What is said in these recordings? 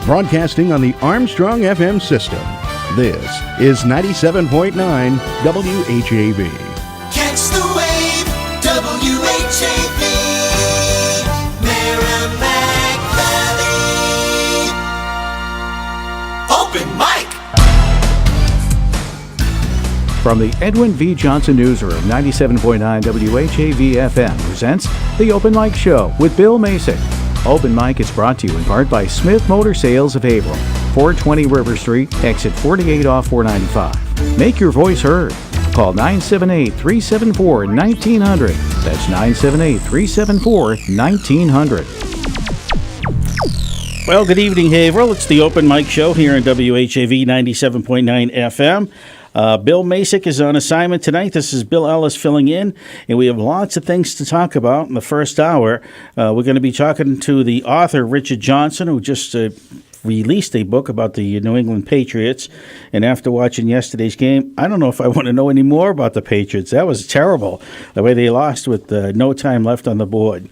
Broadcasting on the Armstrong FM system, this is 97.9 WHAV. Catch the wave, WHAV, Merrimack Valley. Open mic. From the Edwin V. Johnson Newsroom, 97.9 WHAV FM presents the Open Mic Show with Bill Masick. Open Mic is brought to you in part by Smith Motor Sales of Haverhill, 420 River Street, exit 48 off 495. Make your voice heard. Call 978-374-1900. That's 978-374-1900. Well, good evening, Haverhill. It's the Open Mic Show here on WHAV 97.9 FM. Bill Masick is on assignment tonight. This is Bill Ellis filling in, and we have lots of things to talk about in the first hour. We're going to be talking to the author, Richard Johnson, who just released a book about the New England Patriots. And after watching yesterday's game, I don't know if I want to know any more about the Patriots. That was terrible, the way they lost with no time left on the board.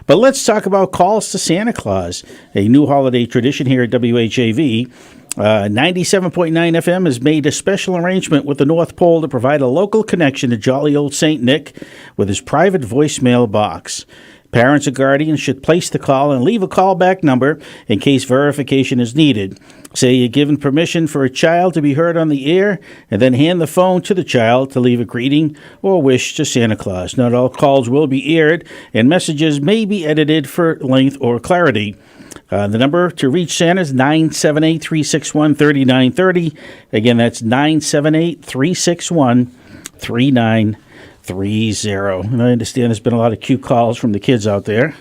But let's talk about calls to Santa Claus, a new holiday tradition here at WHAV. 97.9 FM has made a special arrangement with the North Pole to provide a local connection to jolly old St. Nick with his private voicemail box. Parents or guardians should place the call and leave a callback number in case verification is needed. Say you're given permission for a child to be heard on the air, and then hand the phone to the child to leave a greeting or wish to Santa Claus. Not all calls will be aired, and messages may be edited for length or clarity. The number to reach Santa is 978-361-3930. Again, that's 978-361-3930. And I understand there's been a lot of cute calls from the kids out there.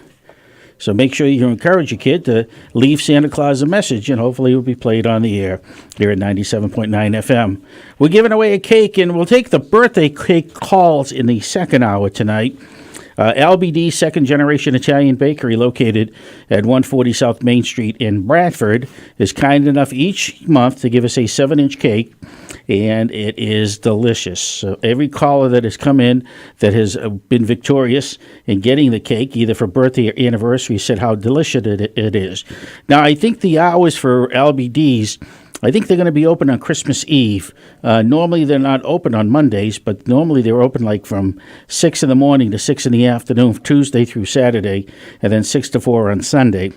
So make sure you encourage your kid to leave Santa Claus a message, and hopefully it will be played on the air here at 97.9 FM. We're giving away a cake, and we'll take the birthday cake calls in the second hour tonight. LBD, second-generation Italian bakery located at 140 South Main Street in Bradford, is kind enough each month to give us a 7-inch cake, and it is delicious. So every caller that has come in that has been victorious in getting the cake, either for birthday or anniversary, said how delicious it is. Now, I think the hours for LBDs, I think they're going to be open on Christmas Eve. Normally they're not open on Mondays, but normally they're open like from 6 in the morning to 6 in the afternoon, Tuesday through Saturday, and then 6 to 4 on Sunday.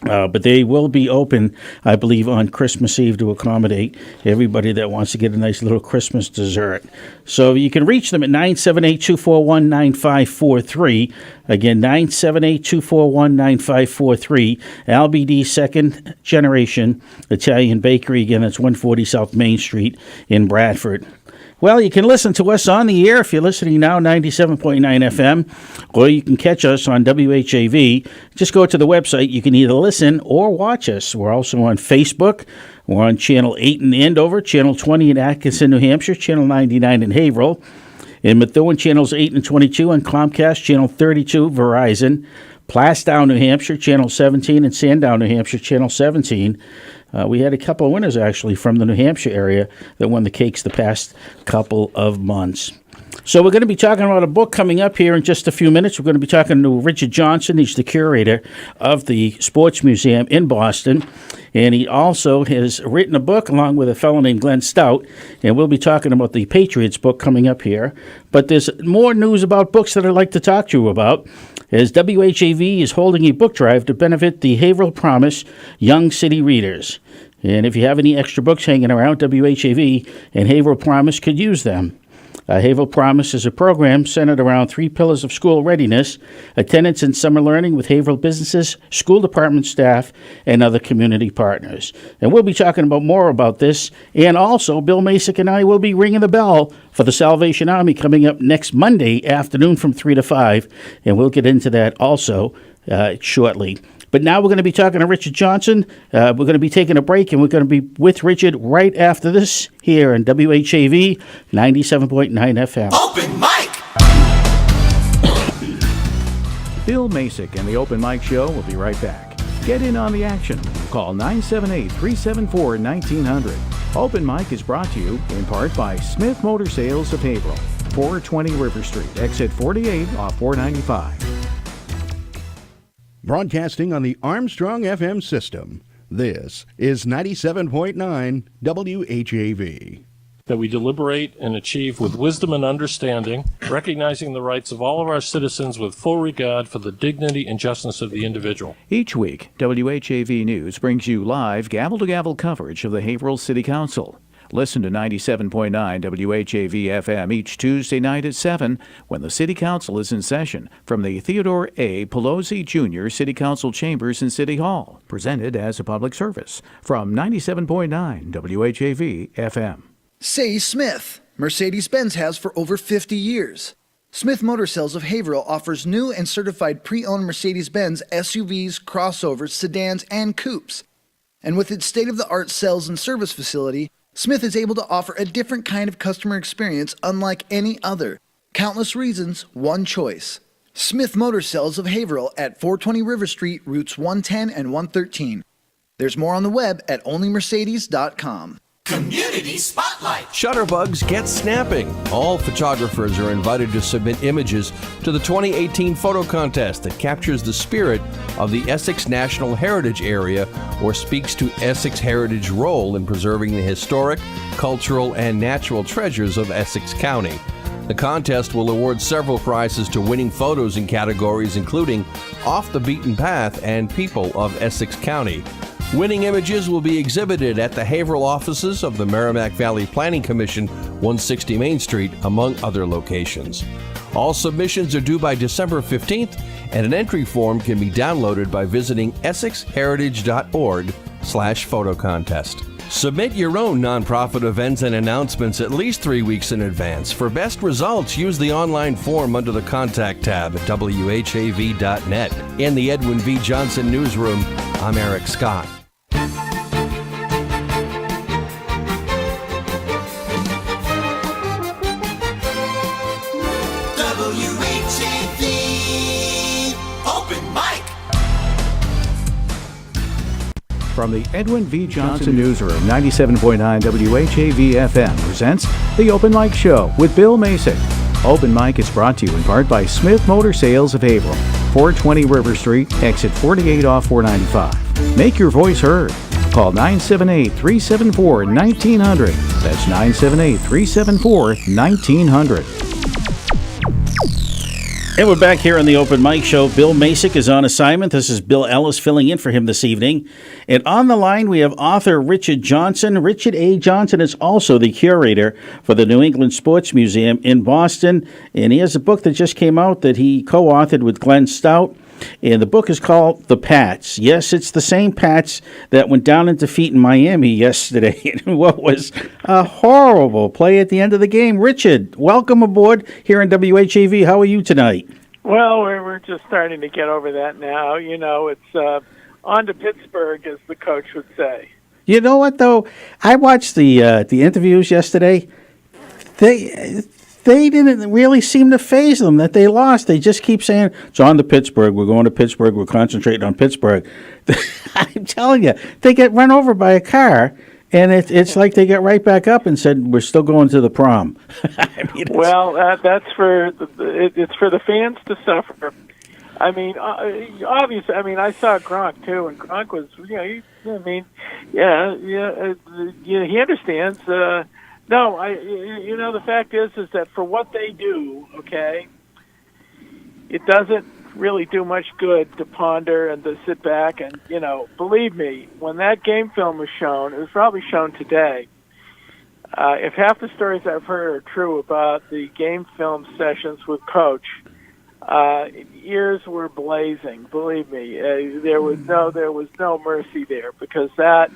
But they will be open, I believe, on Christmas Eve to accommodate everybody that wants to get a nice little Christmas dessert. So you can reach them at 978-241-9543. Again, 978-241-9543. LBD, second generation Italian bakery. Again, that's 140 South Main Street in Bradford. Well, you can listen to us on the air if you're listening now, 97.9 FM, or you can catch us on WHAV. Just go to the website. You can either listen or watch us. We're also on Facebook. We're on Channel 8 in Andover, Channel 20 in Atkinson, New Hampshire, Channel 99 in Haverhill, in Methuen, Channels 8 and 22 on Comcast, Channel 32, Verizon, Plastown, New Hampshire, Channel 17, and Sandown, New Hampshire, Channel 17. We had a couple of winners, actually, from the New Hampshire area that won the cakes the past couple of months. So we're going to be talking about a book coming up here in just a few minutes. We're going to be talking to Richard Johnson. He's the curator of the Sports Museum in Boston. And he also has written a book along with a fellow named Glenn Stout. And we'll be talking about the Patriots book coming up here. But there's more news about books that I'd like to talk to you about, as WHAV is holding a book drive to benefit the Haverhill Promise Young City Readers. And if you have any extra books hanging around, WHAV and Haverhill Promise could use them. Haverhill Promise is a program centered around 3 pillars of school readiness: attendance and summer learning with Haverhill businesses, school department staff, and other community partners. And we'll be talking about more about this. And also, Bill Masick and I will be ringing the bell for the Salvation Army coming up next Monday afternoon from 3 to 5. And we'll get into that also shortly. But now we're going to be talking to Richard Johnson. We're going to be taking a break, and we're going to be with Richard right after this here on WHAV 97.9 FM. Open mic! Bill Masick and the Open Mic Show will be right back. Get in on the action. Call 978-374-1900. Open Mic is brought to you in part by Smith Motor Sales of Haverhill, 420 River Street, exit 48 off 495. Broadcasting on the Armstrong FM system, this is 97.9 WHAV. That we deliberate and achieve with wisdom and understanding, recognizing the rights of all of our citizens with full regard for the dignity and justice of the individual. Each week, WHAV News brings you live gavel-to-gavel coverage of the Haverhill City Council. Listen to 97.9 WHAV FM each Tuesday night at 7 when the City Council is in session from the Theodore A. Pelosi Jr. City Council Chambers in City Hall. Presented as a public service from 97.9 WHAV FM. Say Smith. Mercedes-Benz has for over 50 years. Smith Motor Sales of Haverhill offers new and certified pre-owned Mercedes-Benz SUVs, crossovers, sedans, and coupes. And with its state-of-the-art sales and service facility, Smith is able to offer a different kind of customer experience unlike any other. Countless reasons, one choice. Smith Motor Sales of Haverhill at 420 River Street, routes 110 and 113. There's more on the web at onlymercedes.com. Community Spotlight. Shutterbugs get snapping. All photographers are invited to submit images to the 2018 photo contest that captures the spirit of the Essex National Heritage Area or speaks to Essex Heritage's role in preserving the historic, cultural, and natural treasures of Essex County. The contest will award several prizes to winning photos in categories including Off the Beaten Path and People of Essex County. Winning images will be exhibited at the Haverhill offices of the Merrimack Valley Planning Commission, 160 Main Street, among other locations. All submissions are due by December 15th, and an entry form can be downloaded by visiting essexheritage.org/photocontest. Submit your own nonprofit events and announcements at least 3 weeks in advance. For best results, use the online form under the Contact tab at WHAV.net. In the Edwin V. Johnson Newsroom, I'm Eric Scott. WHAV Open Mic. From the Edwin V. Johnson Newsroom, 97.9 WHAV FM presents the Open Mic Show with Bill Masick. Open Mic is brought to you in part by Smith Motor Sales of Haverhill, 420 River Street, exit 48 off 495. Make your voice heard. Call 978-374-1900. That's 978-374-1900. And we're back here on the Open Mic Show. Bill Masick is on assignment. This is Bill Ellis filling in for him this evening. And on the line, we have author Richard Johnson. Richard A. Johnson is also the curator for the New England Sports Museum in Boston. And he has a book that just came out that he co-authored with Glenn Stout. And the book is called The Pats. Yes, it's the same Pats that went down in defeat in Miami yesterday. And what was a horrible play at the end of the game. Richard, welcome aboard here in WHAV. How are you tonight? Well, we're just starting to get over that now. You know, it's on to Pittsburgh, as the coach would say. You know what, though? I watched the interviews yesterday. They didn't really seem to faze them that they lost. They just keep saying, it's on to Pittsburgh. We're going to Pittsburgh. We're concentrating on Pittsburgh. I'm telling you, they get run over by a car, and it's like they get right back up and said, we're still going to the prom. I mean, well, it's for the fans to suffer. I mean, obviously, I mean, I saw Gronk, too, and Gronk was, he understands. No, the fact is that for what they do, okay, it doesn't really do much good to ponder and to sit back and, believe me, when that game film was shown, it was probably shown today. If half the stories I've heard are true about the game film sessions with Coach, ears were blazing. Believe me, there was no mercy there because that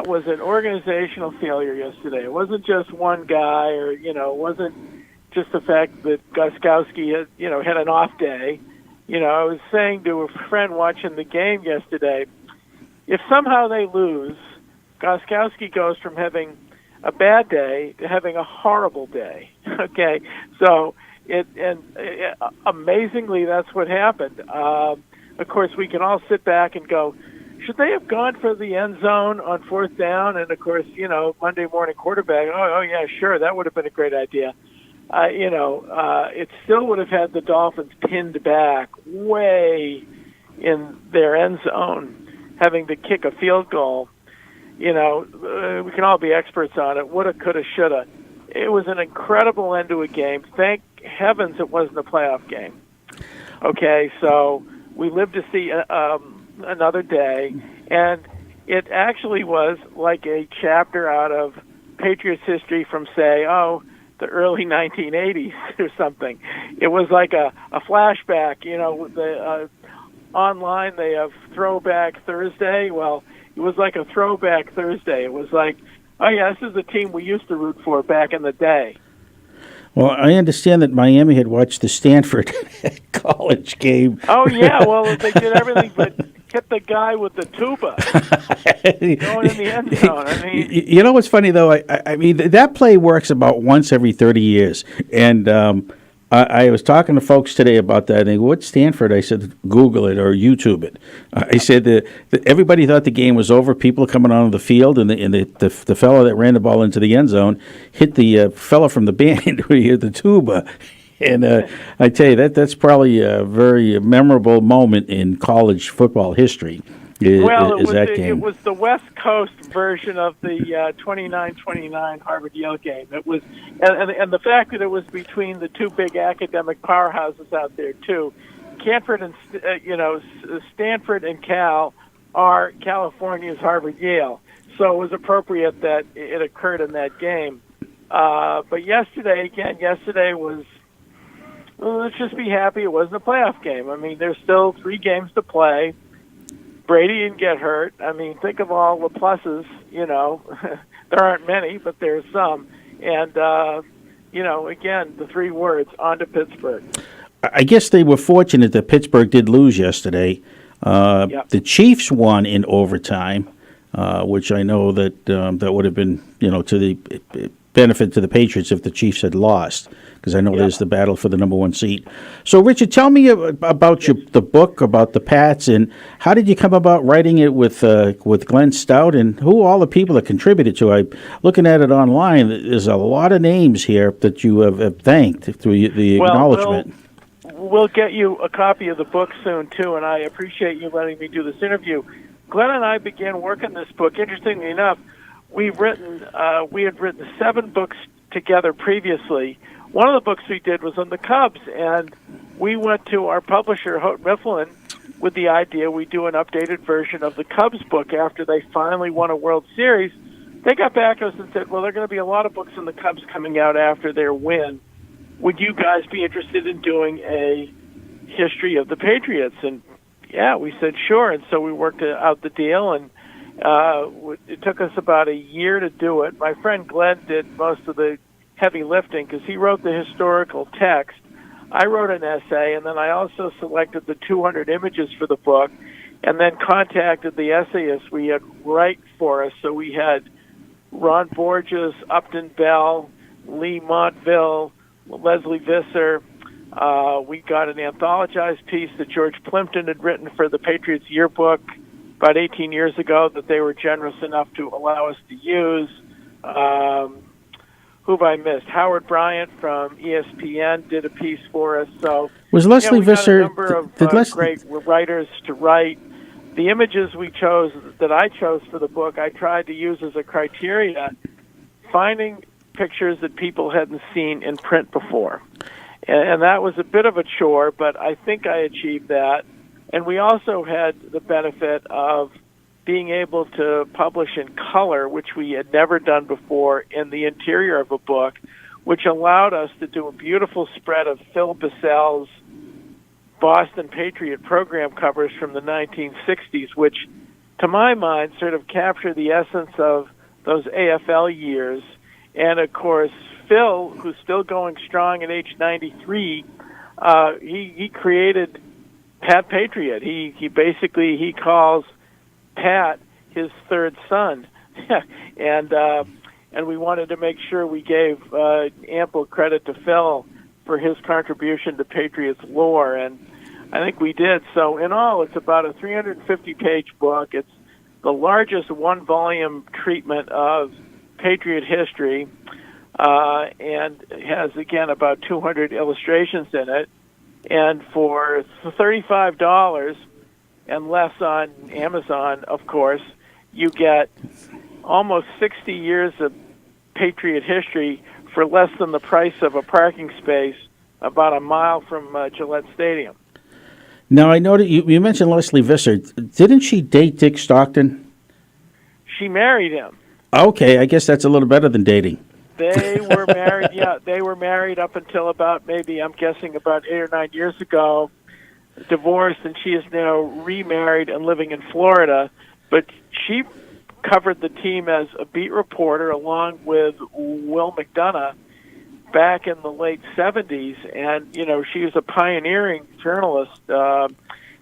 was an organizational failure yesterday. It wasn't just one guy, or it wasn't just the fact that Gostkowski had an off day. I was saying to a friend watching the game yesterday, if somehow they lose, Gostkowski goes from having a bad day to having a horrible day. Okay, so amazingly, that's what happened. Of course, we can all sit back and go, should they have gone for the end zone on fourth down? And, of course, Monday morning quarterback, oh yeah, sure, that would have been a great idea. it still would have had the Dolphins pinned back way in their end zone, having to kick a field goal. We can all be experts on it. Woulda, coulda, shoulda. It was an incredible end to a game. Thank heavens it wasn't a playoff game. Okay, so we lived to see another day, and it actually was like a chapter out of Patriots history from, say, the early 1980s or something. It was like a flashback. Online they have Throwback Thursday. Well, it was like a Throwback Thursday. It was like, oh yeah, this is the team we used to root for back in the day. Well, I understand that Miami had watched the Stanford college game. Oh yeah, well they did everything but hit the guy with the tuba going in the end zone. I mean, you know what's funny though? I mean that play works about once every 30 years, and I was talking to folks today about that. And they go, "What's Stanford?" I said, "Google it or YouTube it." I said that everybody thought the game was over. People coming onto the field, and the fellow that ran the ball into the end zone hit the fellow from the band who hit the tuba. And I tell you, that's probably a very memorable moment in college football history. It was the West Coast version of the 29-29 Harvard-Yale game. It was, and the fact that it was between the two big academic powerhouses out there too. Stanford and Cal are California's Harvard-Yale, so it was appropriate that it occurred in that game. But yesterday was. Well, let's just be happy it wasn't a playoff game. I mean, there's still 3 games to play. Brady didn't get hurt. I mean, think of all the pluses, There aren't many, but there's some. And, again, the 3 words, on to Pittsburgh. I guess they were fortunate that Pittsburgh did lose yesterday. Yep. The Chiefs won in overtime, which I know that that would have been, to the benefit to the Patriots if the Chiefs had lost, because I know there's the battle for the number 1 seat. So, Richard, tell me about the book, about the Pats, and how did you come about writing it with Glenn Stout, and who all the people that contributed to it? Looking at it online, there's a lot of names here that you have thanked through the acknowledgement. We'll get you a copy of the book soon, too, and I appreciate you letting me do this interview. Glenn and I began working this book. Interestingly enough, we had written 7 books together previously. One of the books we did was on the Cubs, and we went to our publisher, Houghton Mifflin, with the idea we do an updated version of the Cubs book after they finally won a World Series. They got back to us and said, well, there are going to be a lot of books on the Cubs coming out after their win. Would you guys be interested in doing a history of the Patriots? And, yeah, we said sure, and so we worked out the deal, and it took us about a year to do it. My friend Glenn did most of the heavy lifting because he wrote the historical text. I wrote an essay, and then I also selected the 200 images for the book, and then contacted the essayists we had write for us. So we had Ron Borges, Upton Bell, Lee Montville, Leslie Visser. We got an anthologized piece that George Plimpton had written for the Patriots yearbook about 18 years ago that they were generous enough to allow us to use. Who have I missed? Howard Bryant from ESPN did a piece for us. So was Leslie Visser? A number of great writers to write. The images that I chose for the book, I tried to use as a criteria, finding pictures that people hadn't seen in print before. And that was a bit of a chore, but I think I achieved that. And we also had the benefit of being able to publish in color, which we had never done before, in the interior of a book, which allowed us to do a beautiful spread of Phil Bissell's Boston Patriot program covers from the 1960s, which, to my mind, sort of capture the essence of those AFL years. And, of course, Phil, who's still going strong at age 93, he created Pat Patriot. He basically calls Pat his third son, and we wanted to make sure we gave ample credit to Phil for his contribution to Patriots lore, and I think we did. So in all, it's about a 350-page book. It's the largest one-volume treatment of Patriot history. and has, again, about 200 illustrations in it. And for $35 and less on Amazon, of course, you get almost 60 years of Patriot history for less than the price of a parking space about a mile from Gillette Stadium. Now, I know that you mentioned Leslie Visser. Didn't she date Dick Stockton? She married him. Okay, I guess that's a little better than dating. They were married, yeah. They were married up until about, maybe, I'm guessing, about 8 or 9 years ago. Divorced, and she is now remarried and living in Florida. But she covered the team as a beat reporter along with Will McDonough back in the late 70s. And, she was a pioneering journalist and,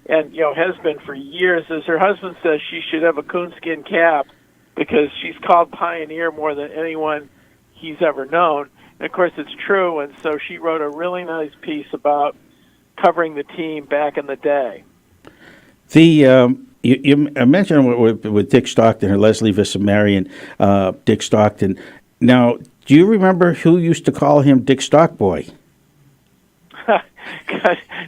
has been for years. As her husband says, she should have a coonskin cap because she's called pioneer more than anyone he's ever known. And of course, it's true. And so she wrote a really nice piece about covering the team back in the day. You mentioned with Dick Stockton, or Leslie Visser marrying Dick Stockton. Now, do you remember who used to call him Dick Stockboy?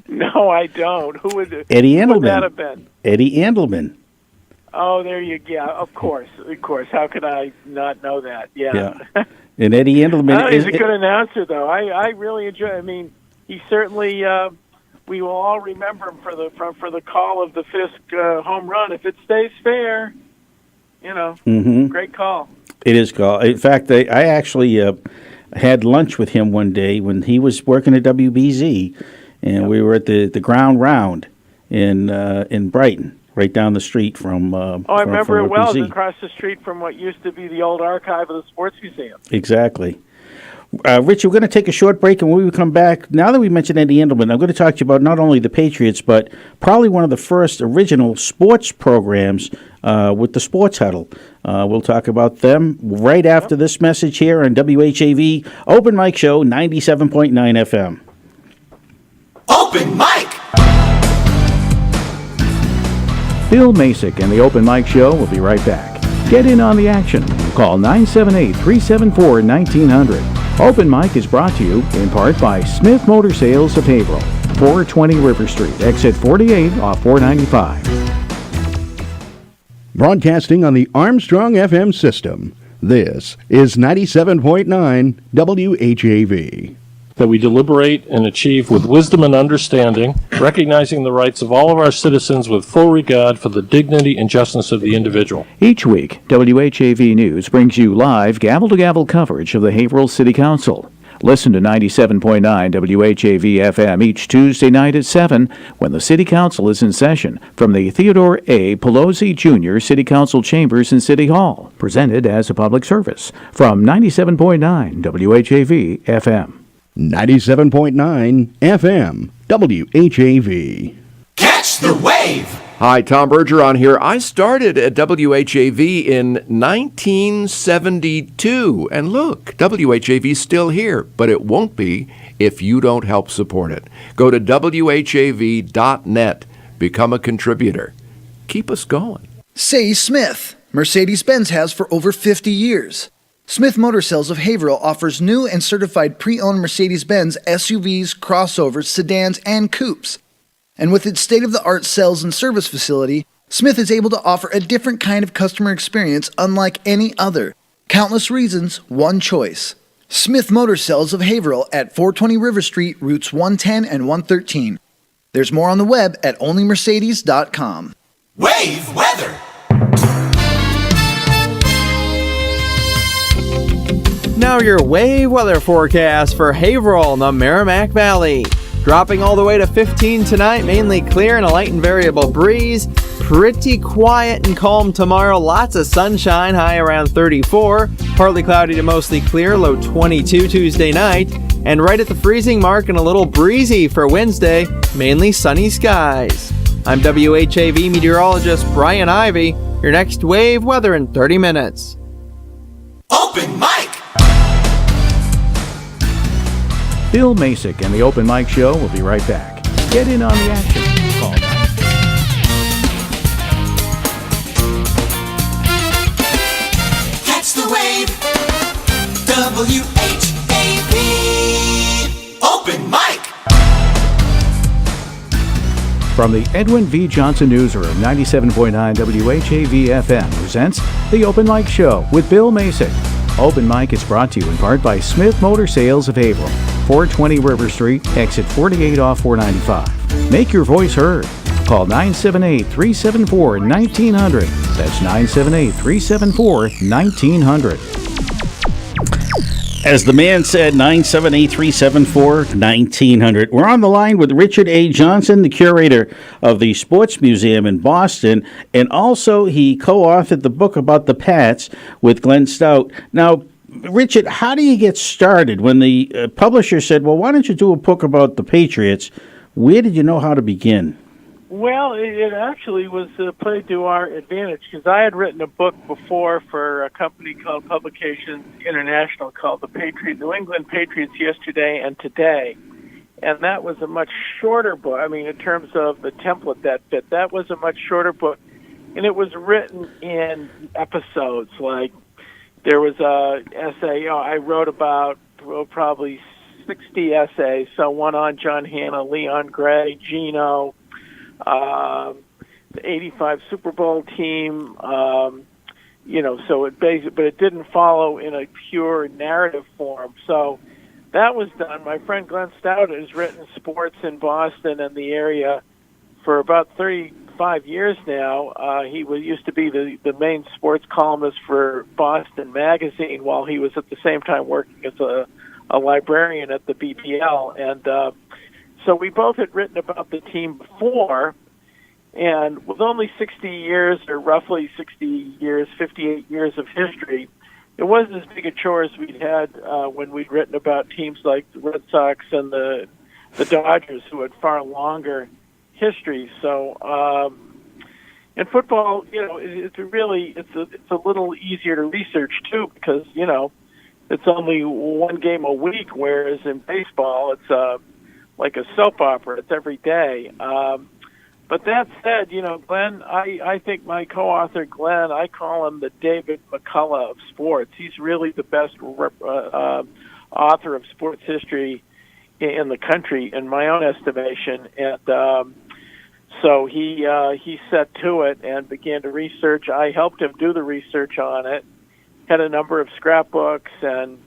No, I don't. Who would Eddie Andelman? Who would that have been? Eddie Andelman. Oh, there you go. Yeah, of course. How could I not know that? Yeah. And Eddie Andelman he's a good announcer, though. I really enjoy. I mean, he certainly. We will all remember him for the call of the Fisk home run. If it stays fair, great call. It is called. In fact, I actually had lunch with him one day when he was working at WBZ, and we were at the Ground Round in Brighton, right down the street from. I remember from it well. WBZ. It's across the street from what used to be the old archive of the Sports Museum. Exactly. Rich, we're going to take a short break, and when we come back, now that we mentioned Eddie Andelman, I'm going to talk to you about not only the Patriots, but probably one of the first original sports programs with the Sports Huddle. We'll talk about them right after this message here on WHAV Open Mic Show, 97.9 FM. Open Mic! Bill Masick and the Open Mic Show will be right back. Get in on the action. Call 978-374-1900. Open Mic is brought to you in part by Smith Motor Sales of Haverhill, 420 River Street, exit 48 off 495. Broadcasting on the Armstrong FM system, this is 97.9 WHAV. That we deliberate and achieve with wisdom and understanding, recognizing the rights of all of our citizens with full regard for the dignity and justice of the individual. Each week, WHAV News brings you live gavel-to-gavel coverage of the Haverhill City Council. Listen to 97.9 WHAV FM each Tuesday night at 7 when the City Council is in session from the Theodore A. Pelosi Jr. City Council Chambers in City Hall. Presented as a public service from 97.9 WHAV FM. 97.9 FM, WHAV. Catch the wave! Hi, Tom Bergeron here. I started at WHAV in 1972. And look, WHAV's still here, but it won't be if you don't help support it. Go to WHAV.net. Become a contributor. Keep us going. Say Smith. Mercedes-Benz has for over 50 years. Smith Motor Sales of Haverhill offers new and certified pre-owned Mercedes-Benz SUVs, crossovers, sedans, and coupes. And with its state-of-the-art sales and service facility, Smith is able to offer a different kind of customer experience unlike any other. Countless reasons, one choice. Smith Motor Sales of Haverhill at 420 River Street, routes 110 and 113. There's more on the web at onlymercedes.com. Wave weather! Now your wave weather forecast for Haverhill and the Merrimack Valley. Dropping all the way to 15 tonight, mainly clear and a light and variable breeze. Pretty quiet and calm tomorrow. Lots of sunshine, high around 34. Partly cloudy to mostly clear, low 22 Tuesday night. And right at the freezing mark and a little breezy for Wednesday, mainly sunny skies. I'm WHAV meteorologist Brian Ivy. Your next wave weather in 30 minutes. Open Mic! Bill Masick and the Open Mic Show will be right back. Get in on the action. Call Catch the wave! WHAV! From the Edwin V. Johnson Newsroom, 97.9 WHAV FM presents the Open Mic Show with Bill Masick. Open Mic is brought to you in part by Smith Motor Sales of Haverhill, 420 River Street, exit 48 off 495. Make your voice heard. Call 978-374-1900. That's 978-374-1900. As the man said, 978-374-1900. We're on the line with Richard A. Johnson, the curator of the Sports Museum in Boston, and also he co-authored the book about the Pats with Glenn Stout. Now, Richard, how do you get started? When the publisher said, well, why don't you do a book about the Patriots, where did you know how to begin? Well, it actually was played to our advantage because I had written a book before for a company called Publications International called the New England Patriots Yesterday and Today. And that was a much shorter book. I mean, in terms of the template that fit, that was a much shorter book. And it was written in episodes. Like there was a essay, I wrote about probably 60 essays. So one on John Hanna, Leon Gray, Gino, the 85 Super Bowl team, so it but it didn't follow in a pure narrative form. So that was done. My friend Glenn Stout has written sports in Boston and the area for about 35 years now. He used to be the main sports columnist for Boston Magazine while he was at the same time working as a librarian at the BPL. And so we both had written about the team before, and with only 60 years, or roughly 60 years, 58 years of history, it wasn't as big a chore as we'd had when we'd written about teams like the Red Sox and the Dodgers, who had far longer histories. So in football, it's a little easier to research too, because it's only one game a week, whereas in baseball it's like a soap opera. It's every day. But that said, Glenn, I think my co-author, Glenn, I call him the David McCullough of sports. He's really the best author of sports history in the country, in my own estimation. And so he set to it and began to research. I helped him do the research on it, had a number of scrapbooks, and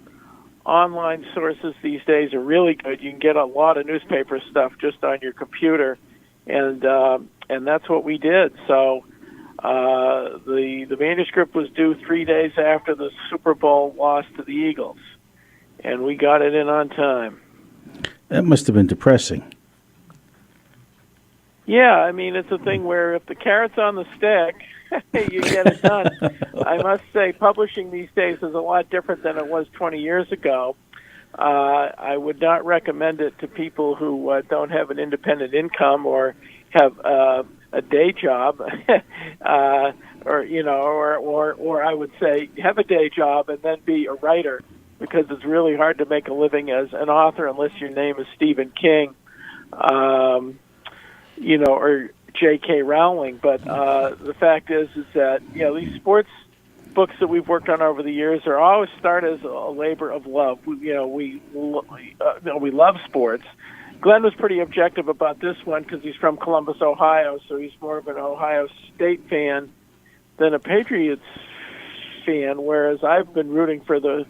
online sources these days are really good. You can get a lot of newspaper stuff just on your computer, and that's what we did. So the manuscript was due 3 days after the Super Bowl loss to the Eagles, and we got it in on time. That must have been depressing. Yeah, I mean, it's a thing where if the carrot's on the stick, you get it done. I must say, publishing these days is a lot different than it was 20 years ago. I would not recommend it to people who don't have an independent income or have a day job, or I would say have a day job and then be a writer, because it's really hard to make a living as an author unless your name is Stephen King, or J.K. Rowling. But the fact is that these sports books that we've worked on over the years are always start as a labor of love. We love sports. Glenn was pretty objective about this one because he's from Columbus, Ohio, so he's more of an Ohio State fan than a Patriots fan, whereas I've been rooting for the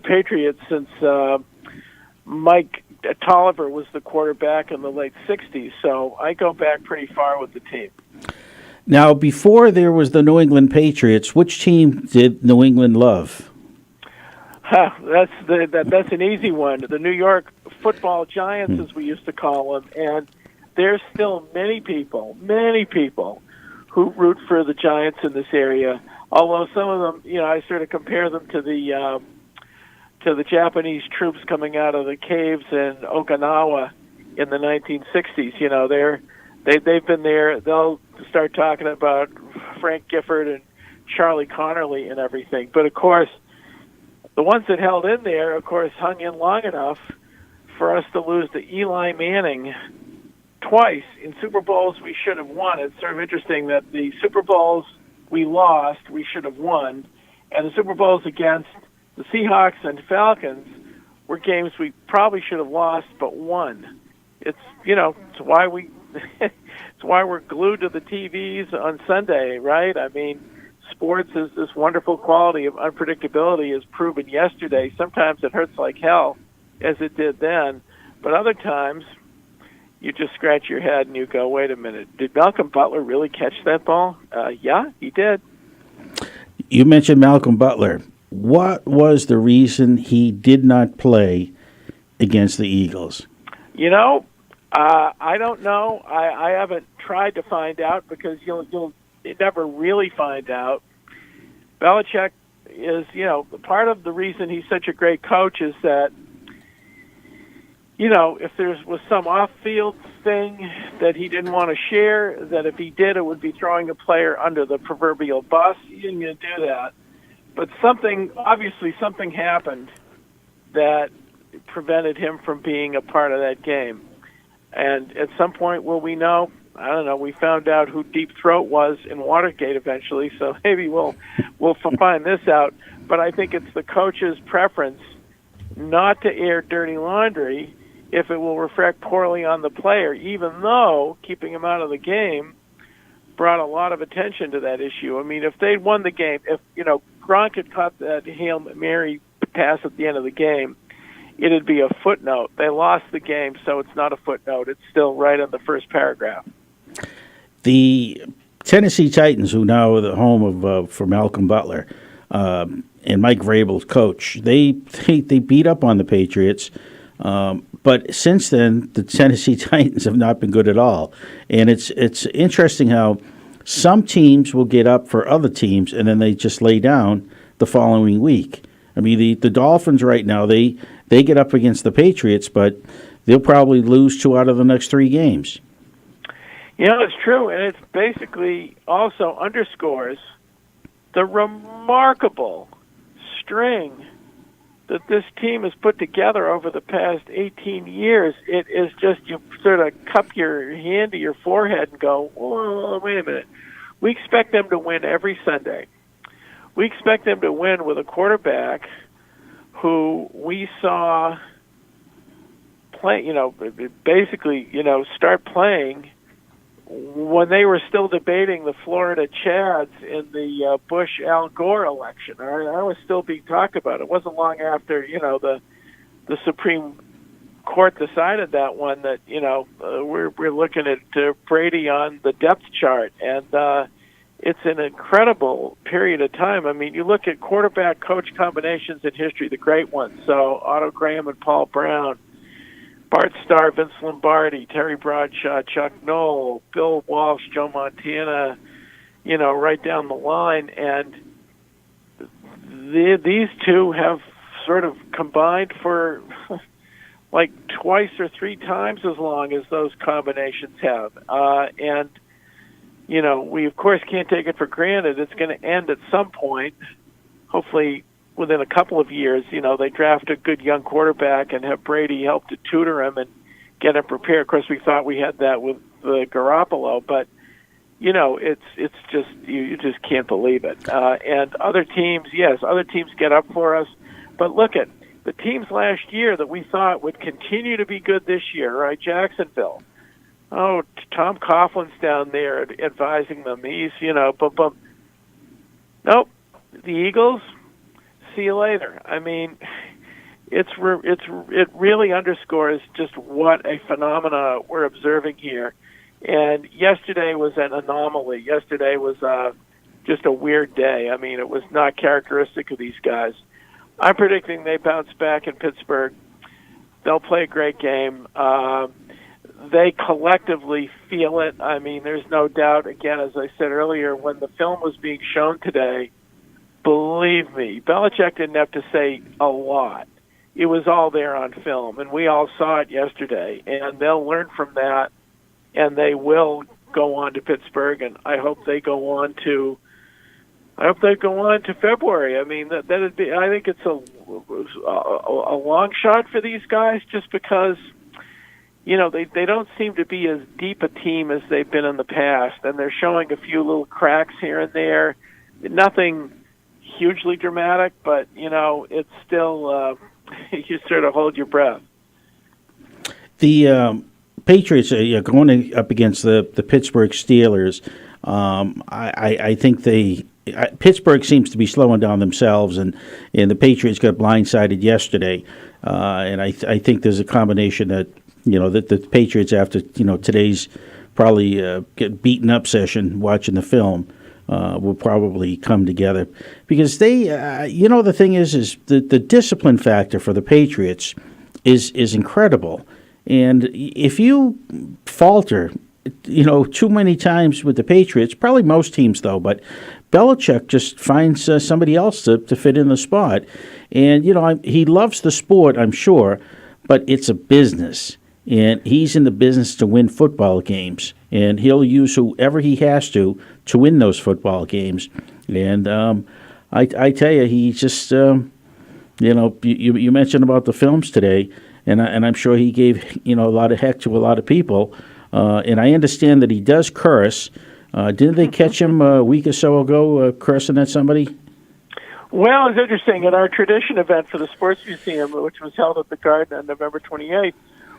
Patriots since Mike Tolliver was the quarterback in the late 60s, so I go back pretty far with the team. Now, before there was the New England Patriots, which team did New England love? That's an easy one. The New York Football Giants, as we used to call them, and there's still many people who root for the Giants in this area. Although some of them, I sort of compare them to the Japanese troops coming out of the caves in Okinawa in the 1960s. They've been there. They'll start talking about Frank Gifford and Charlie Connerly and everything. But of course, the ones that held in there, of course, hung in long enough for us to lose to Eli Manning twice in Super Bowls we should have won. It's sort of interesting that the Super Bowls we lost, we should have won, and the Super Bowls against the Seahawks and Falcons were games we probably should have lost but won. It's it's why we it's why we're glued to the TVs on Sunday, right? I mean, sports is this wonderful quality of unpredictability, as proven yesterday. Sometimes it hurts like hell, as it did then, but other times you just scratch your head and you go, wait a minute, did Malcolm Butler really catch that ball? Yeah, he did. You mentioned Malcolm Butler. What was the reason he did not play against the Eagles? You know, I don't know. I haven't tried to find out because you'll never really find out. Belichick is, part of the reason he's such a great coach is that, if there was some off-field thing that he didn't want to share, that if he did, it would be throwing a player under the proverbial bus. He didn't going to do that. But obviously something happened that prevented him from being a part of that game. And at some point, will we know? I don't know. We found out who Deep Throat was in Watergate eventually, so maybe we'll find this out. But I think it's the coach's preference not to air dirty laundry if it will reflect poorly on the player, even though keeping him out of the game brought a lot of attention to that issue. I mean, if they'd won the game, if Gronk had caught that Hail Mary pass at the end of the game, it'd be a footnote. They lost the game, so it's not a footnote. It's still right in the first paragraph. The Tennessee Titans, who now are the home of for Malcolm Butler and Mike Vrabel's coach, they beat up on the Patriots. But since then, the Tennessee Titans have not been good at all. And it's interesting how some teams will get up for other teams, and then they just lay down the following week. I mean, the Dolphins right now, they get up against the Patriots, but they'll probably lose 2 out of the next 3 games. It's true, and it basically also underscores the remarkable string that this team has put together over the past 18 years. It is just, you sort of cup your hand to your forehead and go, oh, wait a minute. We expect them to win every Sunday. We expect them to win with a quarterback who we saw play, basically, start playing when they were still debating the Florida Chads in the Bush-Al Gore election. I was still being talked about. It wasn't long after, the Supreme Court decided that one that, we're looking at Brady on the depth chart. And it's an incredible period of time. I mean, you look at quarterback-coach combinations in history, the great ones. So Otto Graham and Paul Brown, Bart Starr, Vince Lombardi, Terry Bradshaw, Chuck Noll, Bill Walsh, Joe Montana, right down the line. And these two have sort of combined for like twice or 3 times as long as those combinations have. And, we, of course, can't take it for granted. It's going to end at some point, hopefully within a couple of years. They draft a good young quarterback and have Brady help to tutor him and get him prepared. Of course, we thought we had that with Garoppolo, but it's just you just can't believe it. And other teams get up for us, but look at the teams last year that we thought would continue to be good this year, right? Jacksonville. Oh, Tom Coughlin's down there advising them. He's Nope. The Eagles. See you later. I mean, it really underscores just what a phenomena we're observing here. And yesterday was an anomaly. Yesterday was just a weird day. I mean, it was not characteristic of these guys. I'm predicting they bounce back in Pittsburgh. They'll play a great game. They collectively feel it. I mean, there's no doubt, again, as I said earlier, when the film was being shown today, believe me, Belichick didn't have to say a lot. It was all there on film, and we all saw it yesterday. And they'll learn from that, and they will go on to Pittsburgh. And I hope they go on to February. I mean, that'd be. I think it's a long shot for these guys, just because they don't seem to be as deep a team as they've been in the past, and they're showing a few little cracks here and there. Nothing hugely dramatic, but it's still you sort of hold your breath. The Patriots are going up against the Pittsburgh Steelers. I think Pittsburgh seems to be slowing down themselves, and the Patriots got blindsided yesterday. And I think there's a combination that that the Patriots, after today's probably get beaten up session watching the film, will probably come together, because they the thing is the discipline factor for the Patriots is incredible. And if you falter, too many times with the Patriots, probably most teams though, but Belichick just finds somebody else to fit in the spot. And, he loves the sport, I'm sure, but it's a business. And he's in the business to win football games. And he'll use whoever he has to win those football games. And I tell you, he just, you mentioned about the films today, and I'm sure he gave, a lot of heck to a lot of people. And I understand that he does curse. Didn't they catch him a week or so ago cursing at somebody? Well, it's interesting. At our tradition event for the Sports Museum, which was held at the Garden on November 28th,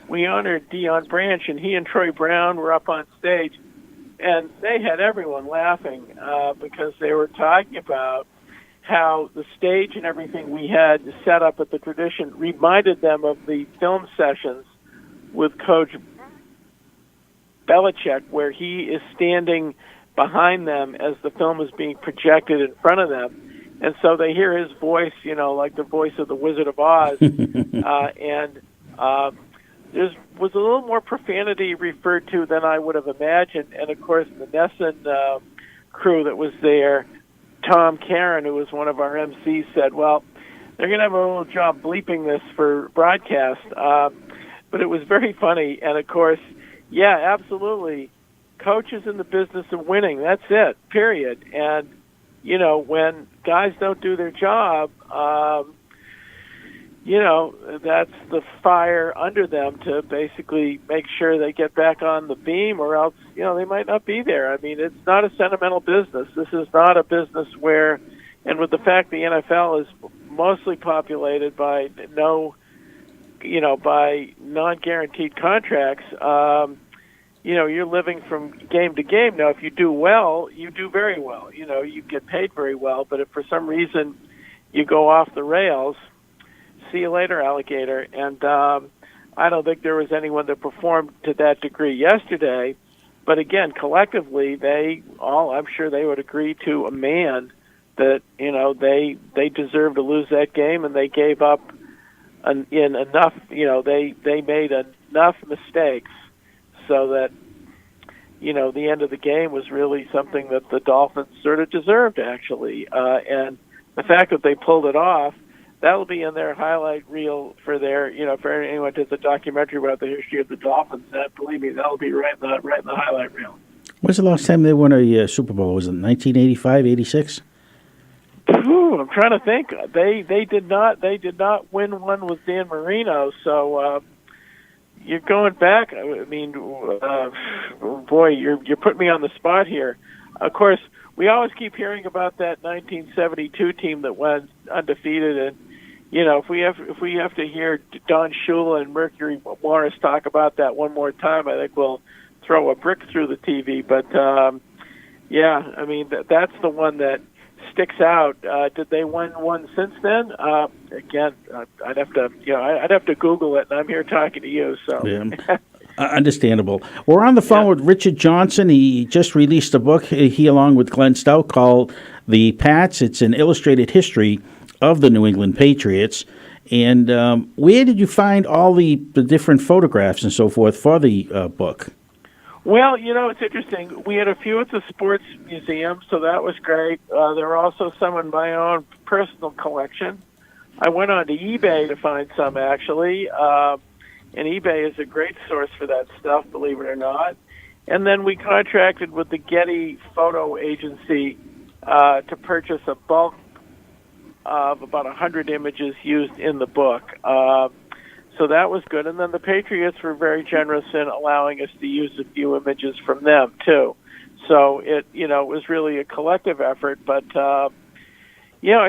we honored Deion Branch, and he and Troy Brown were up on stage, and they had everyone laughing because they were talking about how the stage and everything we had set up at the tradition reminded them of the film sessions with Coach Belichick, where he is standing behind them as the film is being projected in front of them. And so they hear his voice, like the voice of the Wizard of Oz. And there was a little more profanity referred to than I would have imagined. And, of course, the Nesson crew that was there, Tom Caron, who was one of our MCs, said, well, they're going to have a little job bleeping this for broadcast. But it was very funny. And, of course, yeah, absolutely. Coach is in the business of winning. That's it, period. And, when guys don't do their job, that's the fire under them to basically make sure they get back on the beam, or else, they might not be there. I mean, it's not a sentimental business. This is not a business where, and with the fact the NFL is mostly populated by by non-guaranteed contracts, you're living from game to game. Now, if you do well, you do very well. You get paid very well. But if for some reason you go off the rails, see you later, alligator. And I don't think there was anyone that performed to that degree yesterday. But again, collectively, I'm sure they would agree to a man that, they deserve to lose that game, and they gave up in enough, they made enough mistakes so that, the end of the game was really something that the Dolphins sort of deserved, actually. And the fact that they pulled it off, that'll be in their highlight reel for their, for anyone who does a documentary about the history of the Dolphins. That, believe me, that'll be right in the highlight reel. When's the last time they won a Super Bowl? Was it 1985, 86? I'm trying to think. They did not win one with Dan Marino. So you're going back. I mean, boy, you're putting me on the spot here. Of course, we always keep hearing about that 1972 team that went undefeated, and if we have to hear Don Shula and Mercury Morris talk about that one more time, I think we'll throw a brick through the TV. But yeah, I mean that's the one that sticks out. Did they win one since then? Again, I'd have to Google it, and I'm here talking to you. So. Yeah. Understandable. We're on the phone with Richard Johnson. He just released a book, he along with Glenn Stout, called The Pats. It's an illustrated history of the New England Patriots. And where did you find all the different photographs and so forth for the book? Well, it's interesting. We had a few at the Sports Museum, so that was great. There were also some in my own personal collection. I went on to eBay to find some, actually. And eBay is a great source for that stuff, believe it or not. And then we contracted with the Getty Photo Agency to purchase a bulk of about 100 images used in the book. So that was good. And then the Patriots were very generous in allowing us to use a few images from them, too. So it was really a collective effort. But, I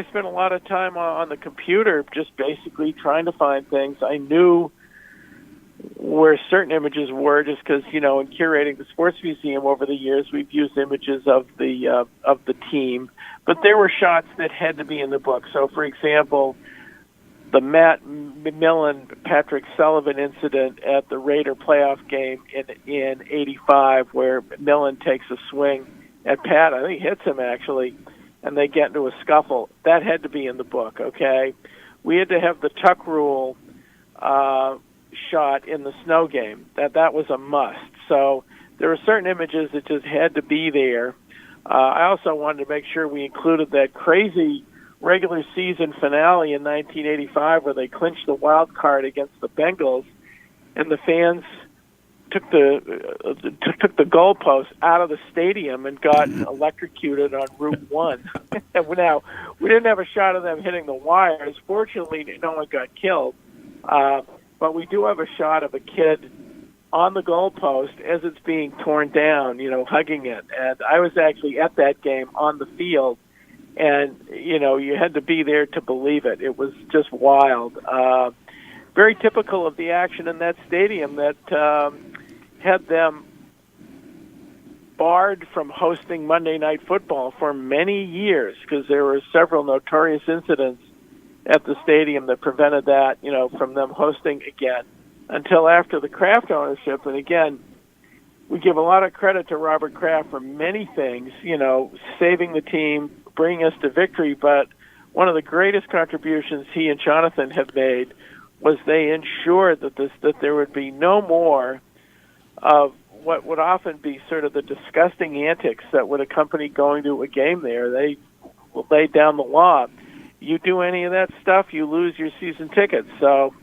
spent a lot of time on the computer just basically trying to find things. I knew where certain images were, just because, in curating the sports museum over the years, we've used images of the team, but there were shots that had to be in the book. So, for example, the Matt Millen, Patrick Sullivan incident at the Raider playoff game in '85, where Millen takes a swing at Pat, I think hits him actually, and they get into a scuffle. That had to be in the book, okay? We had to have the tuck rule shot in the snow game. That was a must. So there were certain images that just had to be there. I also wanted to make sure we included that crazy regular season finale in 1985 where they clinched the wild card against the Bengals, and the fans took the goalpost out of the stadium and got electrocuted on Route 1. Now, we didn't have a shot of them hitting the wires. Fortunately, no one got killed. But we do have a shot of a kid on the goalpost as it's being torn down, hugging it. And I was actually at that game on the field, and, you had to be there to believe it. It was just wild. Very typical of the action in that stadium that had them barred from hosting Monday Night Football for many years because there were several notorious incidents at the stadium that prevented that, from them hosting again until after the Kraft ownership. And again, we give a lot of credit to Robert Kraft for many things, saving the team, bringing us to victory. But one of the greatest contributions he and Jonathan have made was they ensured that there would be no more of what would often be sort of the disgusting antics that would accompany going to a game there. They laid down the law. You do any of that stuff, you lose your season tickets. So,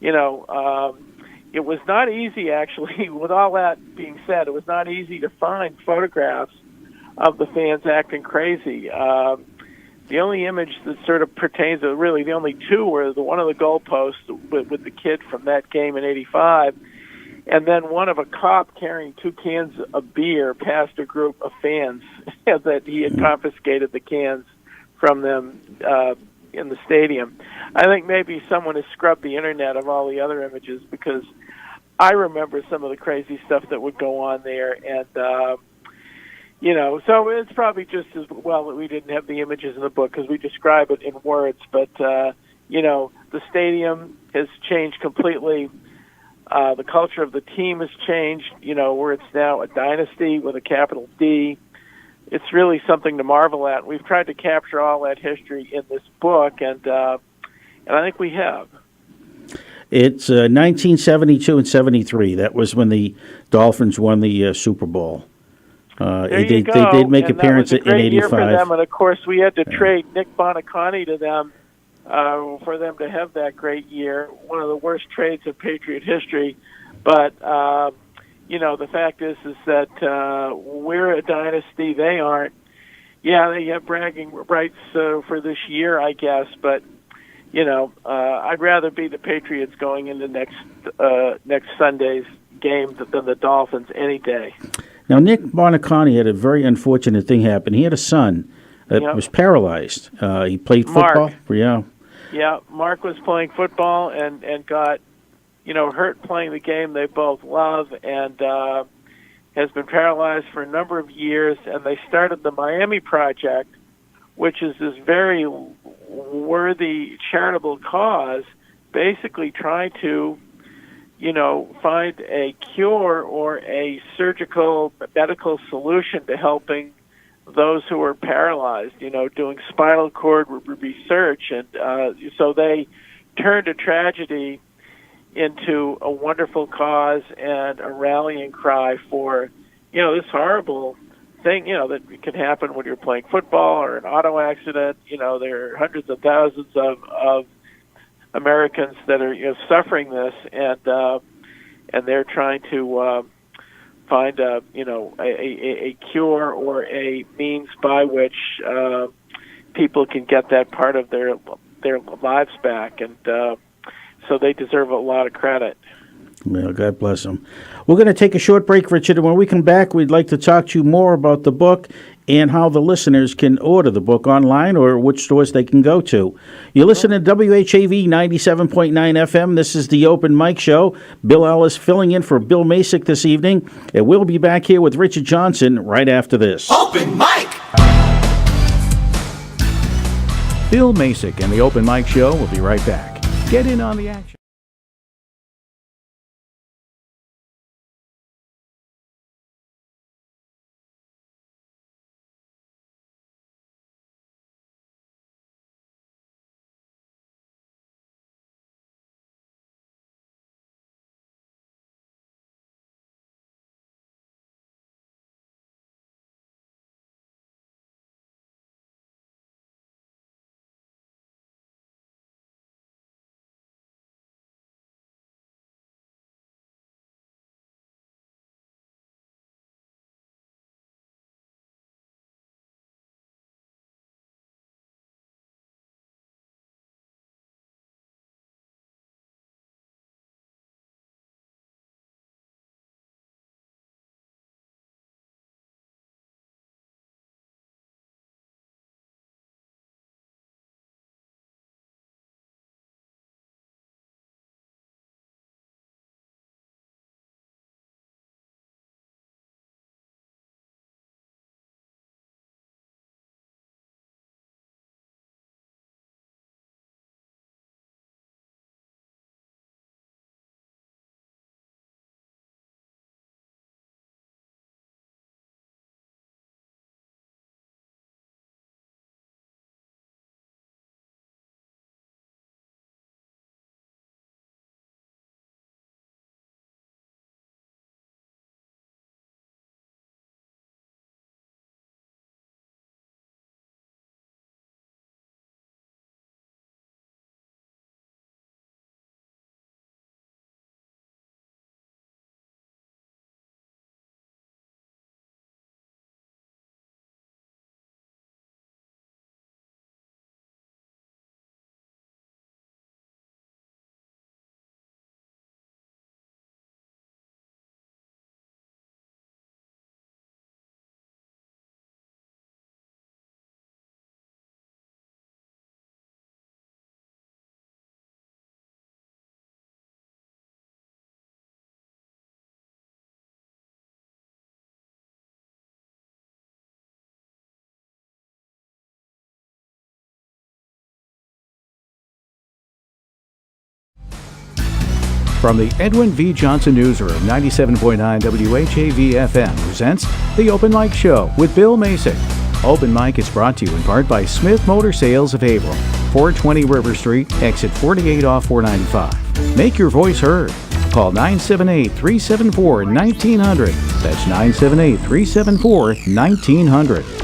it was not easy, actually. With all that being said, it was not easy to find photographs of the fans acting crazy. The only image that sort of pertains to, really, the only two were the one of the goalposts with the kid from that game in '85, and then one of a cop carrying 2 cans of beer past a group of fans that he had confiscated the cans from them in the stadium. I think maybe someone has scrubbed the internet of all the other images because I remember some of the crazy stuff that would go on there, and so it's probably just as well that we didn't have the images in the book because we describe it in words. But the stadium has changed completely. The culture of the team has changed. Where it's now a dynasty with a capital D. It's really something to marvel at. We've tried to capture all that history in this book, and I think we have. It's 1972 and 73. That was when the Dolphins won the Super Bowl. They did make appearance in '85. That was a great year for them, and of course we had to trade Nick Bonacani to them for them to have that great year. One of the worst trades of Patriot history, but the fact is that we're a dynasty. They aren't. Yeah, they have bragging rights for this year, I guess, but I'd rather be the Patriots going into next Sunday's game than the Dolphins any day. Now, Nick Bonacani had a very unfortunate thing happen. He had a son that was paralyzed. He played football. Mark. Yeah, Mark was playing football and got hurt playing the game they both love, and has been paralyzed for a number of years. And they started the Miami Project, which is this very worthy charitable cause, basically trying to, find a cure or a surgical medical solution to helping those who are paralyzed, doing spinal cord research. And so they turned a tragedy into a wonderful cause and a rallying cry for, this horrible thing, that can happen when you're playing football or an auto accident. There are hundreds of thousands of Americans that are suffering this, and they're trying to find a cure or a means by which people can get that part of their lives back, and so they deserve a lot of credit. Well, God bless him. We're going to take a short break, Richard, and when we come back, we'd like to talk to you more about the book and how the listeners can order the book online or which stores they can go to. You're listening to WHAV 97.9 FM. This is the Open Mic Show. Bill Ellis filling in for Bill Masick this evening, and we'll be back here with Richard Johnson right after this. Open Mic! Bill Masick and the Open Mic Show will be right back. Get in on the action. From the Edwin V. Johnson Newsroom, 97.9 WHAV FM presents The Open Mic Show with Bill Masick. Open Mic is brought to you in part by Smith Motor Sales of Haverhill, 420 River Street, exit 48 off 495. Make your voice heard. Call 978-374-1900. That's 978-374-1900.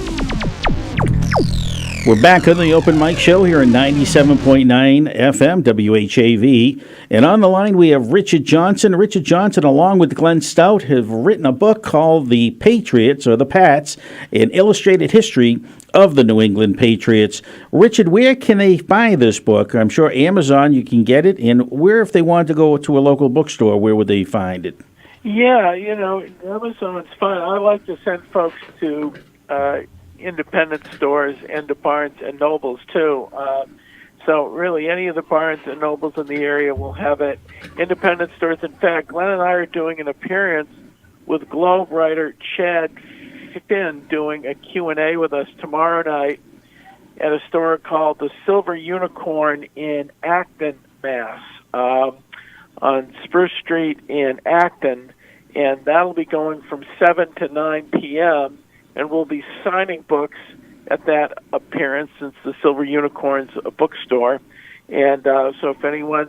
We're back on the Open Mic Show here on 97.9 FM, WHAV. And on the line, we have Richard Johnson. Richard Johnson, along with Glenn Stout, have written a book called The Patriots, or The Pats, an illustrated history of the New England Patriots. Richard, where can they buy this book? I'm sure Amazon, you can get it. And where, if they wanted to go to a local bookstore, where would they find it? Yeah, Amazon's fine. I like to send folks to independent stores and to Barnes and Nobles too. So really, any of the Barnes and Nobles in the area will have it. Independent stores. In fact, Glenn and I are doing an appearance with Globe writer Chad Finn doing a Q&A with us tomorrow night at a store called the Silver Unicorn in Acton, Mass, on Spruce Street in Acton, and that'll be going from 7 to 9 p.m., and we'll be signing books at that appearance, since the Silver Unicorn's a bookstore. And so if anyone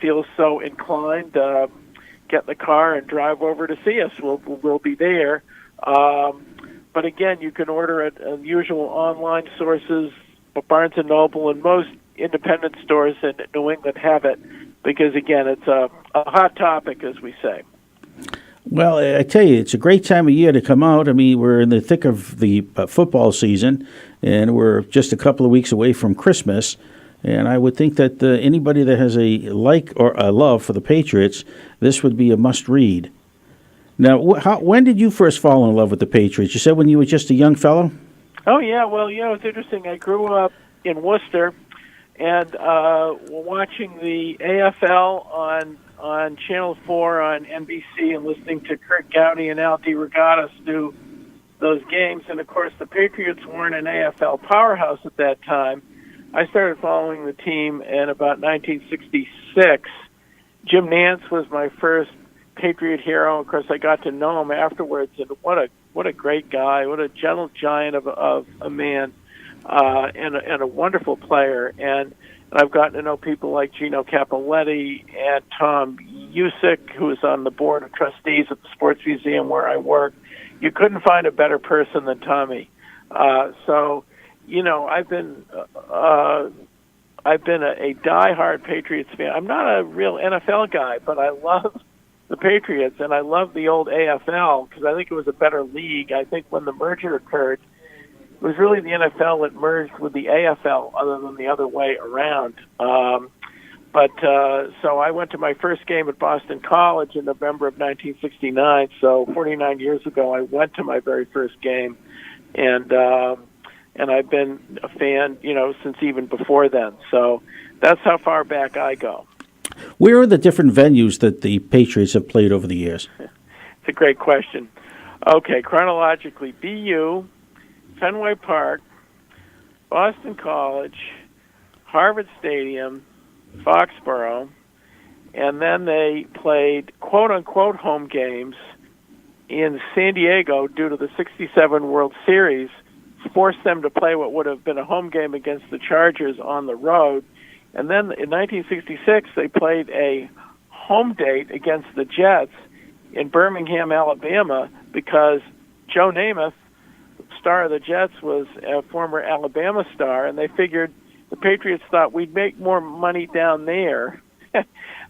feels so inclined, get in the car and drive over to see us. We'll be there. But again, you can order at usual online sources, Barnes & Noble, and most independent stores in New England have it, because, again, it's a hot topic, as we say. Well, I tell you, it's a great time of year to come out. I mean, we're in the thick of the football season, and we're just a couple of weeks away from Christmas. And I would think that anybody that has a like or a love for the Patriots, this would be a must-read. Now, when did you first fall in love with the Patriots? You said when you were just a young fellow? Oh, yeah. Well, it's interesting. I grew up in Worcester, and watching the AFL on Channel 4 on NBC and listening to Kurt Gowdy and Al DeRogatis do those games. And, of course, the Patriots weren't an AFL powerhouse at that time. I started following the team in about 1966. Jim Nance was my first Patriot hero. Of course, I got to know him afterwards, and what a great guy, what a gentle giant of a man, and a wonderful player. And I've gotten to know people like Gino Capoletti and Tom Usick, who is on the board of trustees at the Sports Museum where I work. You couldn't find a better person than Tommy. So, I've been a diehard Patriots fan. I'm not a real NFL guy, but I love the Patriots, and I love the old AFL because I think it was a better league. I think when the merger occurred, it was really the NFL that merged with the AFL other than the other way around. So I went to my first game at Boston College in November of 1969. So 49 years ago, I went to my very first game, and I've been a fan, since even before then. So that's how far back I go. Where are the different venues that the Patriots have played over the years? It's a great question. Okay, chronologically, BU, Fenway Park, Boston College, Harvard Stadium, Foxborough, and then they played quote-unquote home games in San Diego due to the 67 World Series, forced them to play what would have been a home game against the Chargers on the road. And then in 1966, they played a home date against the Jets in Birmingham, Alabama, because Joe Namath, star of the Jets, was a former Alabama star, and they figured the Patriots thought we'd make more money down there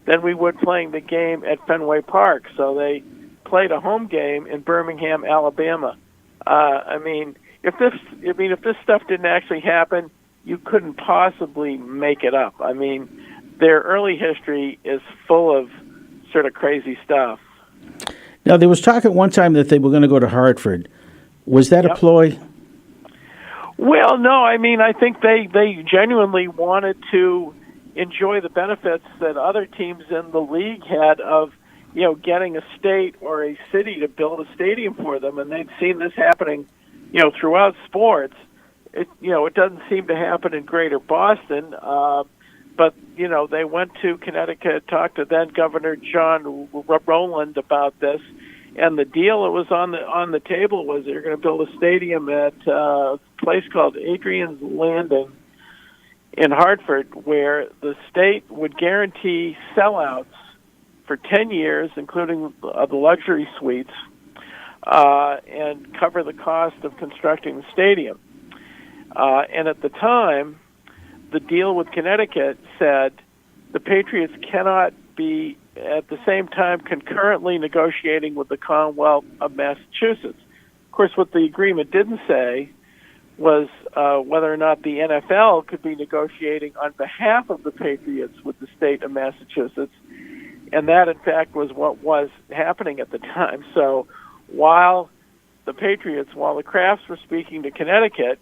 than we would playing the game at Fenway Park. So they played a home game in Birmingham, Alabama. If this stuff didn't actually happen, you couldn't possibly make it up. I mean, their early history is full of sort of crazy stuff. Now, there was talk at one time that they were going to go to Hartford. Was that a ploy? Well, no. I think they genuinely wanted to enjoy the benefits that other teams in the league had of, getting a state or a city to build a stadium for them, and they'd seen this happening, throughout sports. It doesn't seem to happen in Greater Boston, but they went to Connecticut, talked to then Governor John Rowland about this, and the deal that was on the table was they're going to build a stadium at a place called Adrian's Landing in Hartford, where the state would guarantee sellouts for 10 years, including the luxury suites, and cover the cost of constructing the stadium. And at the time, the deal with Connecticut said the Patriots cannot be at the same time concurrently negotiating with the Commonwealth of Massachusetts. Of course, what the agreement didn't say was whether or not the NFL could be negotiating on behalf of the Patriots with the state of Massachusetts. And that, in fact, was what was happening at the time. So while the Crafts were speaking to Connecticut,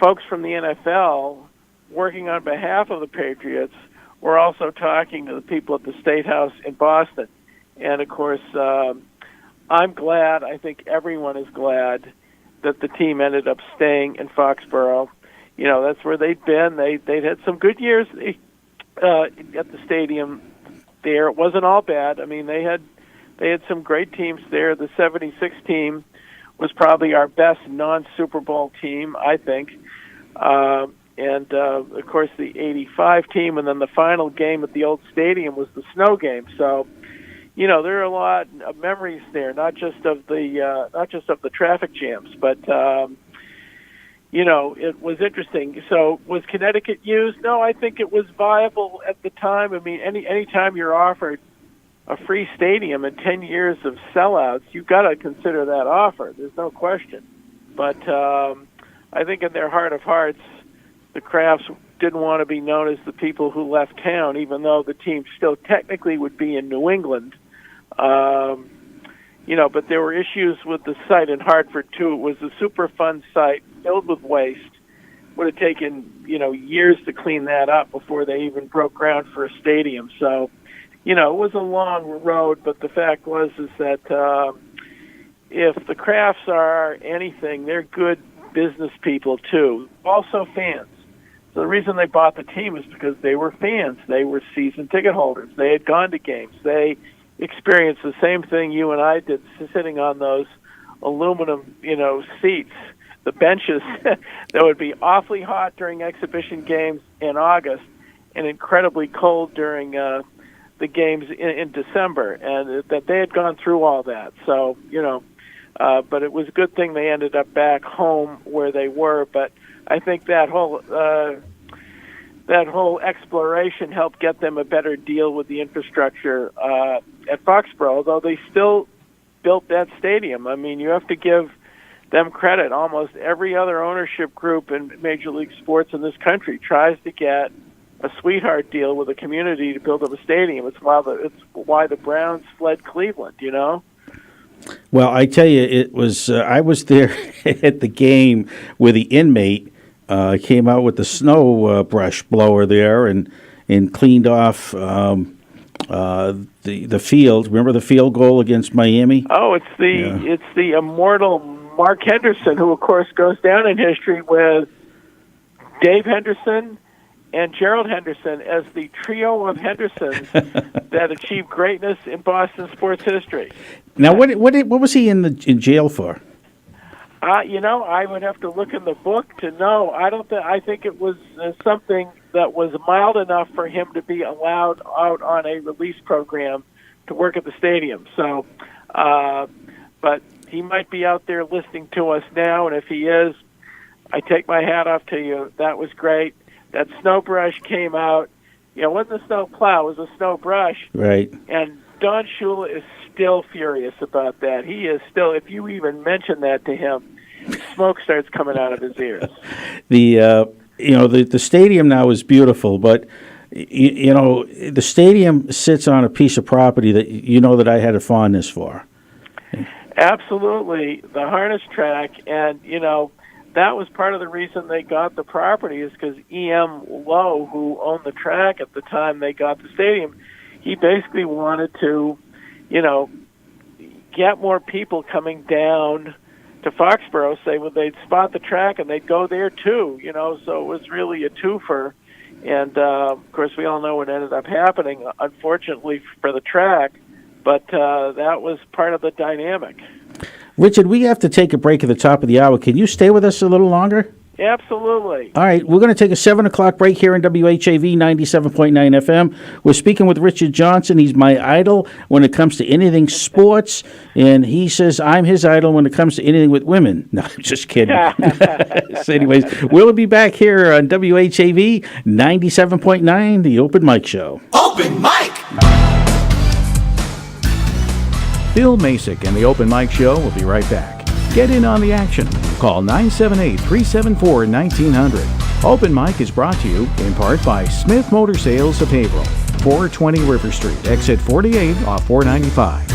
folks from the NFL working on behalf of the Patriots were also talking to the people at the State House in Boston. And, of course, I'm glad, I think everyone is glad, that the team ended up staying in Foxborough. That's where they'd been. They'd had some good years at the stadium there. It wasn't all bad. They had some great teams there. The 76 team was probably our best non-Super Bowl team, I think. And of course, the 85 team, and then the final game at the old stadium was the snow game. So, there are a lot of memories there, not just of the traffic jams, but it was interesting. So, was Connecticut used? No, I think it was viable at the time. Any time you're offered a free stadium and 10 years of sellouts, you've got to consider that offer. There's no question. But I think in their heart of hearts, the Crafts didn't want to be known as the people who left town, even though the team still technically would be in New England. But there were issues with the site in Hartford, too. It was a Superfund site filled with waste. Would have taken, years to clean that up before they even broke ground for a stadium. So, it was a long road, but the fact was is that if the Crafts are anything, they're good business people, too. Also fans. So the reason they bought the team is because they were fans. They were season ticket holders. They had gone to games. They experienced the same thing you and I did, sitting on those aluminum, seats, the benches that would be awfully hot during exhibition games in August and incredibly cold during the games in December, and that they had gone through all that. So, but it was a good thing they ended up back home where they were. But I think that whole exploration helped get them a better deal with the infrastructure at Foxborough, although they still built that stadium. I mean, you have to give them credit. Almost every other ownership group in Major League Sports in this country tries to get a sweetheart deal with a community to build up a stadium. It's why the Browns fled Cleveland, Well, I tell you, it was. I was there at the game where the inmate came out with the snow brush blower there and cleaned off the field. Remember the field goal against Miami? Oh, it's the immortal Mark Henderson, who of course goes down in history with Dave Henderson and Gerald Henderson as the trio of Hendersons that achieved greatness in Boston sports history. Now, what was he in jail for? I would have to look in the book to know. I think it was something that was mild enough for him to be allowed out on a release program to work at the stadium. So, but he might be out there listening to us now, and if he is, I take my hat off to you. That was great. That snow brush came out. It wasn't a snow plow; it was a snow brush. Right. And Don Shula is still furious about that. He is still. If you even mention that to him, smoke starts coming out of his ears. The stadium now is beautiful, but the stadium sits on a piece of property that that I had a fondness for. Absolutely, the harness track, and that was part of the reason they got the property is because E.M. Lowe, who owned the track at the time they got the stadium, he basically wanted to, get more people coming down to Foxborough, say, well, they'd spot the track and they'd go there too, so it was really a twofer. And, of course, we all know what ended up happening, unfortunately, for the track, but that was part of the dynamic. Richard, we have to take a break at the top of the hour. Can you stay with us a little longer? Absolutely. All right, we're going to take a 7 o'clock break here on WHAV 97.9 FM. We're speaking with Richard Johnson. He's my idol when it comes to anything sports, and he says I'm his idol when it comes to anything with women. No, I'm just kidding. So anyways, we'll be back here on WHAV 97.9, the Open Mic Show. Open Mic! Bill Masick and the Open Mic Show will be right back. Get in on the action. Call 978-374-1900. Open Mic is brought to you in part by Smith Motor Sales of Haverhill, 420 River Street, exit 48 off 495.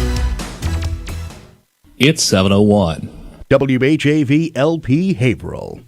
It's 7:01. WHAV LP Haverhill.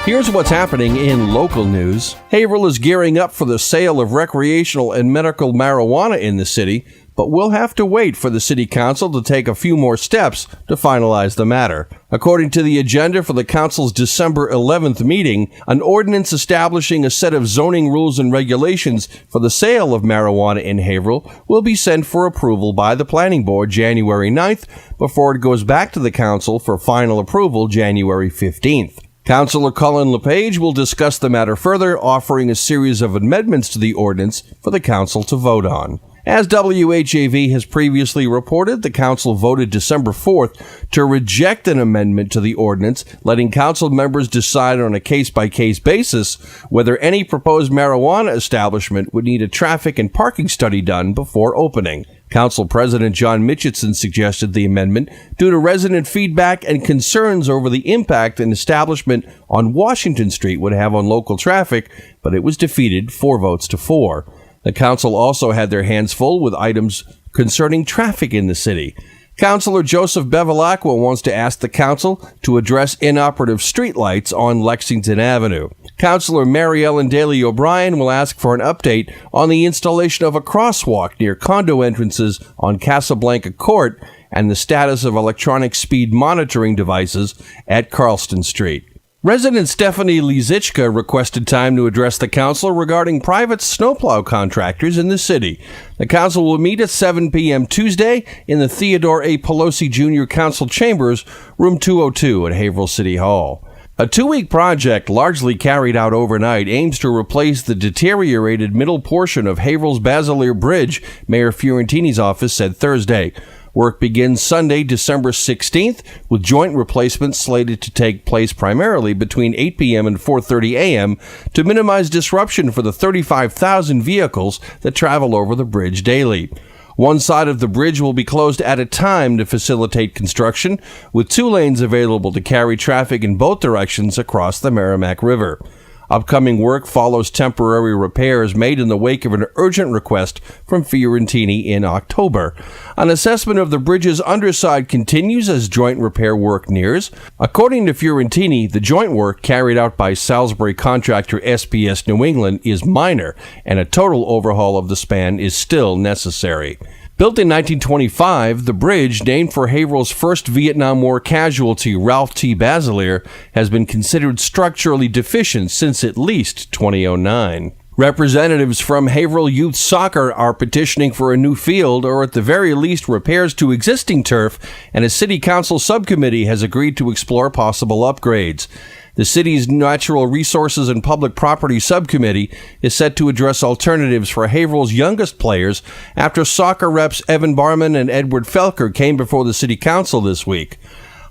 Here's what's happening in local news. Haverhill is gearing up for the sale of recreational and medical marijuana in the city, but we'll have to wait for the city council to take a few more steps to finalize the matter. According to the agenda for the council's December 11th meeting, an ordinance establishing a set of zoning rules and regulations for the sale of marijuana in Haverhill will be sent for approval by the planning board January 9th before it goes back to the council for final approval January 15th. Councillor Colin LePage will discuss the matter further, offering a series of amendments to the ordinance for the council to vote on. As WHAV has previously reported, the council voted December 4th to reject an amendment to the ordinance, letting council members decide on a case-by-case basis whether any proposed marijuana establishment would need a traffic and parking study done before opening. Council President John Mitchison suggested the amendment due to resident feedback and concerns over the impact an establishment on Washington Street would have on local traffic, but it was defeated 4 votes to 4. The council also had their hands full with items concerning traffic in the city. Councillor Joseph Bevilacqua wants to ask the council to address inoperative streetlights on Lexington Avenue. Councillor Mary Ellen Daly O'Brien will ask for an update on the installation of a crosswalk near condo entrances on Casablanca Court and the status of electronic speed monitoring devices at Carlston Street. Resident Stephanie Lizichka requested time to address the council regarding private snowplow contractors in the city. The council will meet at 7 p.m. Tuesday in the Theodore A. Pelosi Jr. Council Chambers, room 202 at Haverhill City Hall. A 2-week project largely carried out overnight aims to replace the deteriorated middle portion of Haverhill's Basilier Bridge, Mayor Fiorentini's office said Thursday. Work begins Sunday, December 16th, with joint replacements slated to take place primarily between 8 p.m. and 4:30 a.m. to minimize disruption for the 35,000 vehicles that travel over the bridge daily. One side of the bridge will be closed at a time to facilitate construction, with 2 lanes available to carry traffic in both directions across the Merrimack River. Upcoming work follows temporary repairs made in the wake of an urgent request from Fiorentini in October. An assessment of the bridge's underside continues as joint repair work nears. According to Fiorentini, the joint work carried out by Salisbury contractor SPS New England is minor, and a total overhaul of the span is still necessary. Built in 1925, the bridge, named for Haverhill's first Vietnam War casualty, Ralph T. Basilier, has been considered structurally deficient since at least 2009. Representatives from Haverhill Youth Soccer are petitioning for a new field or at the very least repairs to existing turf, and a city council subcommittee has agreed to explore possible upgrades. The city's Natural Resources and Public Property Subcommittee is set to address alternatives for Haverhill's youngest players after soccer reps Evan Barman and Edward Felker came before the city council this week.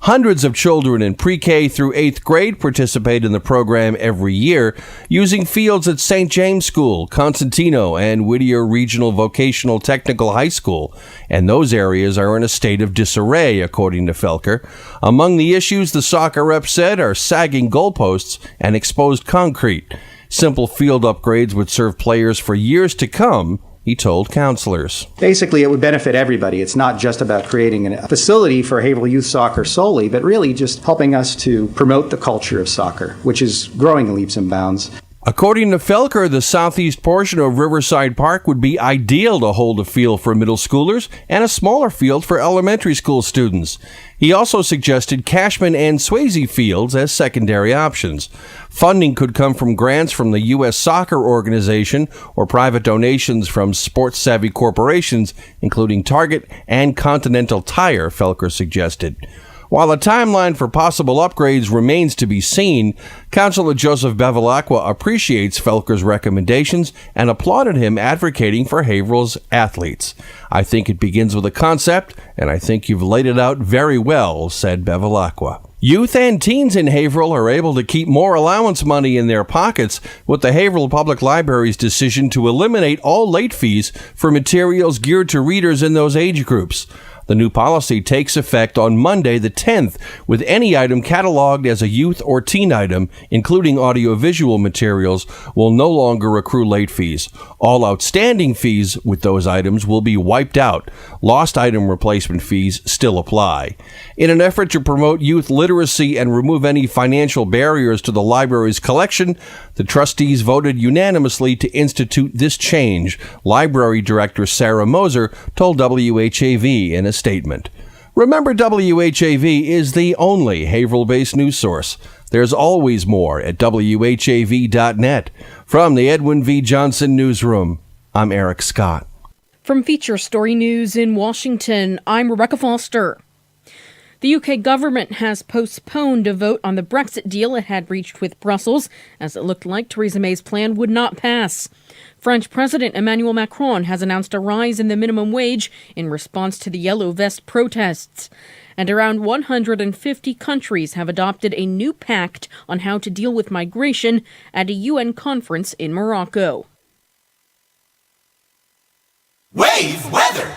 Hundreds of children in pre-K through 8th grade participate in the program every year, using fields at St. James School, Constantino, and Whittier Regional Vocational Technical High School, and those areas are in a state of disarray, according to Felker. Among the issues the soccer rep said are sagging goalposts and exposed concrete. Simple field upgrades would serve players for years to come, he told counselors. Basically, it would benefit everybody. It's not just about creating a facility for Haverhill Youth Soccer solely, but really just helping us to promote the culture of soccer, which is growing in leaps and bounds. According to Felker, the southeast portion of Riverside Park would be ideal to hold a field for middle schoolers and a smaller field for elementary school students. He also suggested Cashman and Swayze fields as secondary options. Funding could come from grants from the U.S. Soccer Organization or private donations from sports-savvy corporations, including Target and Continental Tire, Felker suggested. While a timeline for possible upgrades remains to be seen, Councillor Joseph Bevilacqua appreciates Felker's recommendations and applauded him advocating for Haverhill's athletes. I think it begins with a concept, and I think you've laid it out very well, said Bevilacqua. Youth and teens in Haverhill are able to keep more allowance money in their pockets with the Haverhill Public Library's decision to eliminate all late fees for materials geared to readers in those age groups. The new policy takes effect on Monday the 10th, with any item cataloged as a youth or teen item, including audiovisual materials, will no longer accrue late fees. All outstanding fees with those items will be wiped out. Lost item replacement fees still apply. In an effort to promote youth literacy and remove any financial barriers to the library's collection, the trustees voted unanimously to institute this change, Library Director Sarah Moser told WHAV in a statement. Remember, WHAV is the only Haverhill-based news source. There's always more at WHAV.net. From the Edwin V. Johnson Newsroom, I'm Eric Scott. From Feature Story News in Washington, I'm Rebecca Foster. The UK government has postponed a vote on the Brexit deal it had reached with Brussels, as it looked like Theresa May's plan would not pass. French President Emmanuel Macron has announced a rise in the minimum wage in response to the Yellow Vest protests. And around 150 countries have adopted a new pact on how to deal with migration at a UN conference in Morocco. Wave weather.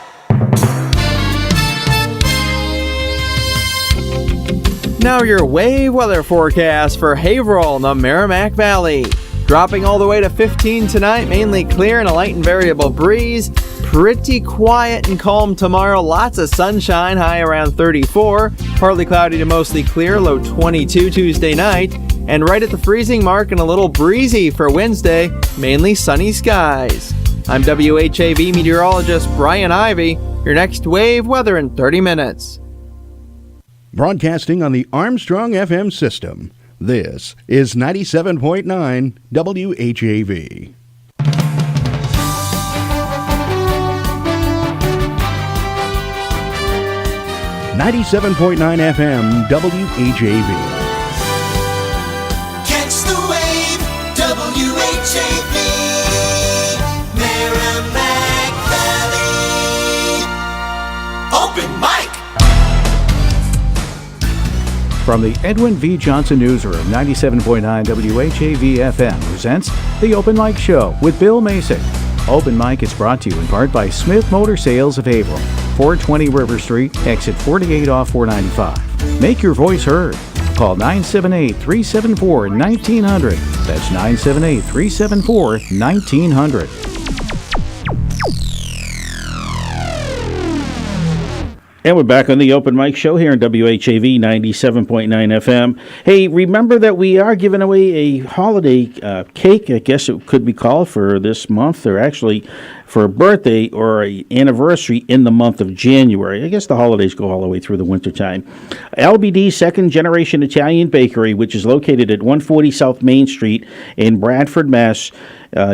Now your wave weather forecast for Haverhill in the Merrimack Valley. Dropping all the way to 15 tonight, mainly clear and a light and variable breeze. Pretty quiet and calm tomorrow. Lots of sunshine, high around 34. Partly cloudy to mostly clear, low 22 Tuesday night. And right at the freezing mark and a little breezy for Wednesday, mainly sunny skies. I'm WHAV meteorologist Brian Ivy. Your next wave weather in 30 minutes. Broadcasting on the Armstrong FM system, this is 97.9 WHAV. 97.9 FM WHAV. Catch the wave, WHAV, Merrimack Valley. Open mic. From the Edwin V. Johnson Newsroom, 97.9 WHAV FM presents the Open Mic Show with Bill Masick. Open Mic is brought to you in part by Smith Motor Sales of Haverhill, 420 River Street, exit 48 off 495. Make your voice heard. Call 978-374-1900. That's 978-374-1900. And we're back on the Open Mic Show here on WHAV 97.9 FM. Hey, remember that we are giving away a holiday cake, I guess it could be called, for this month, or actually for a birthday or an anniversary in the month of January. I guess the holidays go all the way through the wintertime. LBD Second Generation Italian Bakery, which is located at 140 South Main Street in Bradford, Mass.,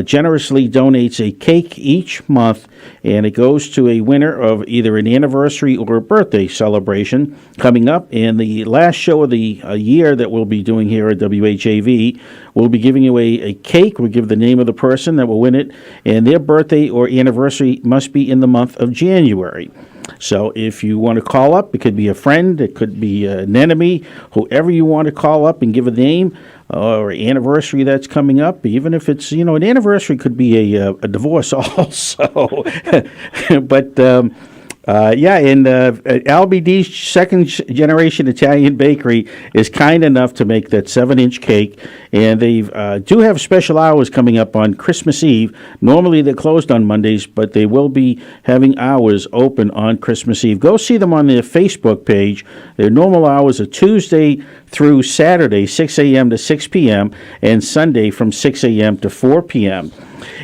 generously donates a cake each month, and it goes to a winner of either an anniversary or a birthday celebration coming up. And the last show of the year that we'll be doing here at WHAV, we'll be giving away a cake. We'll give the name of the person that will win it, and their birthday or anniversary must be in the month of January. So if you want to call up, it could be a friend, it could be an enemy, whoever you want to call up and give a name or anniversary that's coming up. Even if it's, an anniversary could be a divorce also. But and LBD's Second Generation Italian Bakery is kind enough to make that 7-inch cake, and they do have special hours coming up on Christmas Eve. Normally they're closed on Mondays, but they will be having hours open on Christmas Eve. Go see them on their Facebook page. Their normal hours are Tuesday through Saturday, 6 a.m. to 6 p.m., and Sunday from 6 a.m. to 4 p.m.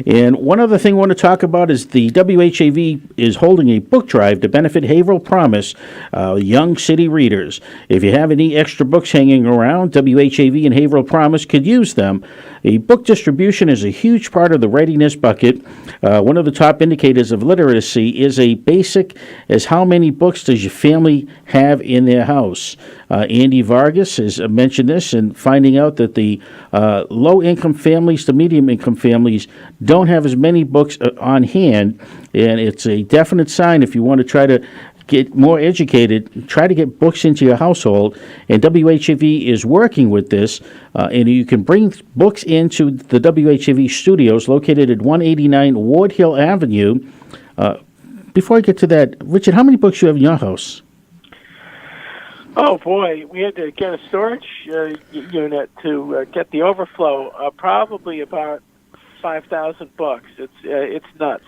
And one other thing I want to talk about is the WHAV is holding a book drive to benefit Haverhill Promise young city readers. If you have any extra books hanging around, WHAV and Haverhill Promise could use them. A book distribution is a huge part of the readiness bucket. One of the top indicators of literacy is a basic as how many books does your family have in their house. Andy Vargas has mentioned this, and finding out that the low-income families to medium-income families don't have as many books on hand, and it's a definite sign if you want to try to get more educated, try to get books into your household, and WHAV is working with this, and you can bring books into the WHAV studios located at 189 Ward Hill Avenue. Before I get to that, Richard, how many books do you have in your house? Oh boy, we had to get a storage unit to get the overflow. Probably about 5,000 books. It's nuts.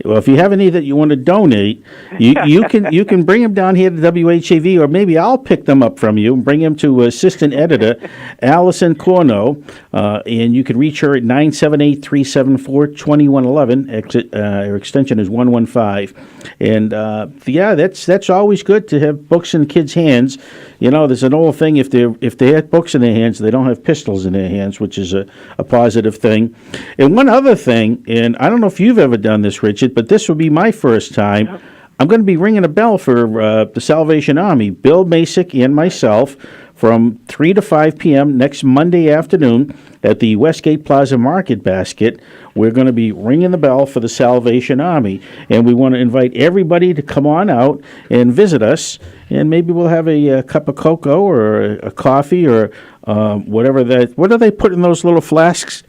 Well, if you have any that you want to donate, you can bring them down here to WHAV, or maybe I'll pick them up from you and bring them to Assistant Editor Allison Corno, and you can reach her at 978-374-2111. Her extension is 115. And that's always good to have books in kids' hands. There's an old thing: if they have books in their hands, they don't have pistols in their hands, which is a positive thing. And one other thing, and I don't know if you've ever done this, Richard, but this will be my first time. Yep. I'm going to be ringing a bell for the Salvation Army, Bill Masick and myself, from 3 to 5 p.m. next Monday afternoon at the Westgate Plaza Market Basket. We're going to be ringing the bell for the Salvation Army, and we want to invite everybody to come on out and visit us, and maybe we'll have a cup of cocoa or a coffee or whatever that. What do they put in those little flasks?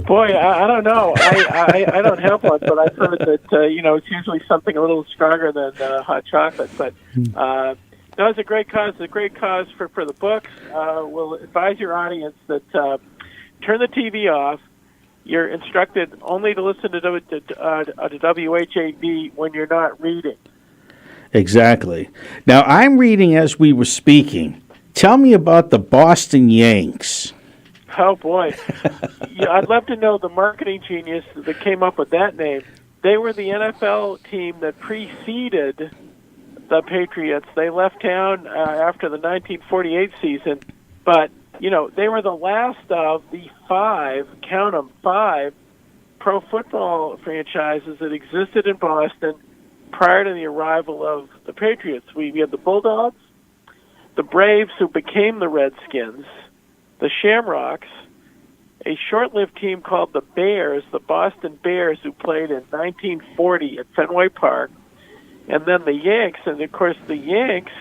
Boy, I don't know. I don't have one, but I've heard that it's usually something a little stronger than hot chocolate. But No, it's a great cause. It's a great cause for the books. We'll advise your audience that turn the TV off. You're instructed only to listen to WHAV when you're not reading. Exactly. Now, I'm reading as we were speaking. Tell me about the Boston Yanks. Oh, boy. Yeah, I'd love to know the marketing genius that came up with that name. They were the NFL team that preceded the Patriots. They left town after the 1948 season, but, they were the last of the 5, count them, 5 pro football franchises that existed in Boston prior to the arrival of the Patriots. We had the Bulldogs, the Braves, who became the Redskins, the Shamrocks, a short-lived team called the Bears, the Boston Bears, who played in 1940 at Fenway Park, and then the Yanks. And, of course, the Yanks,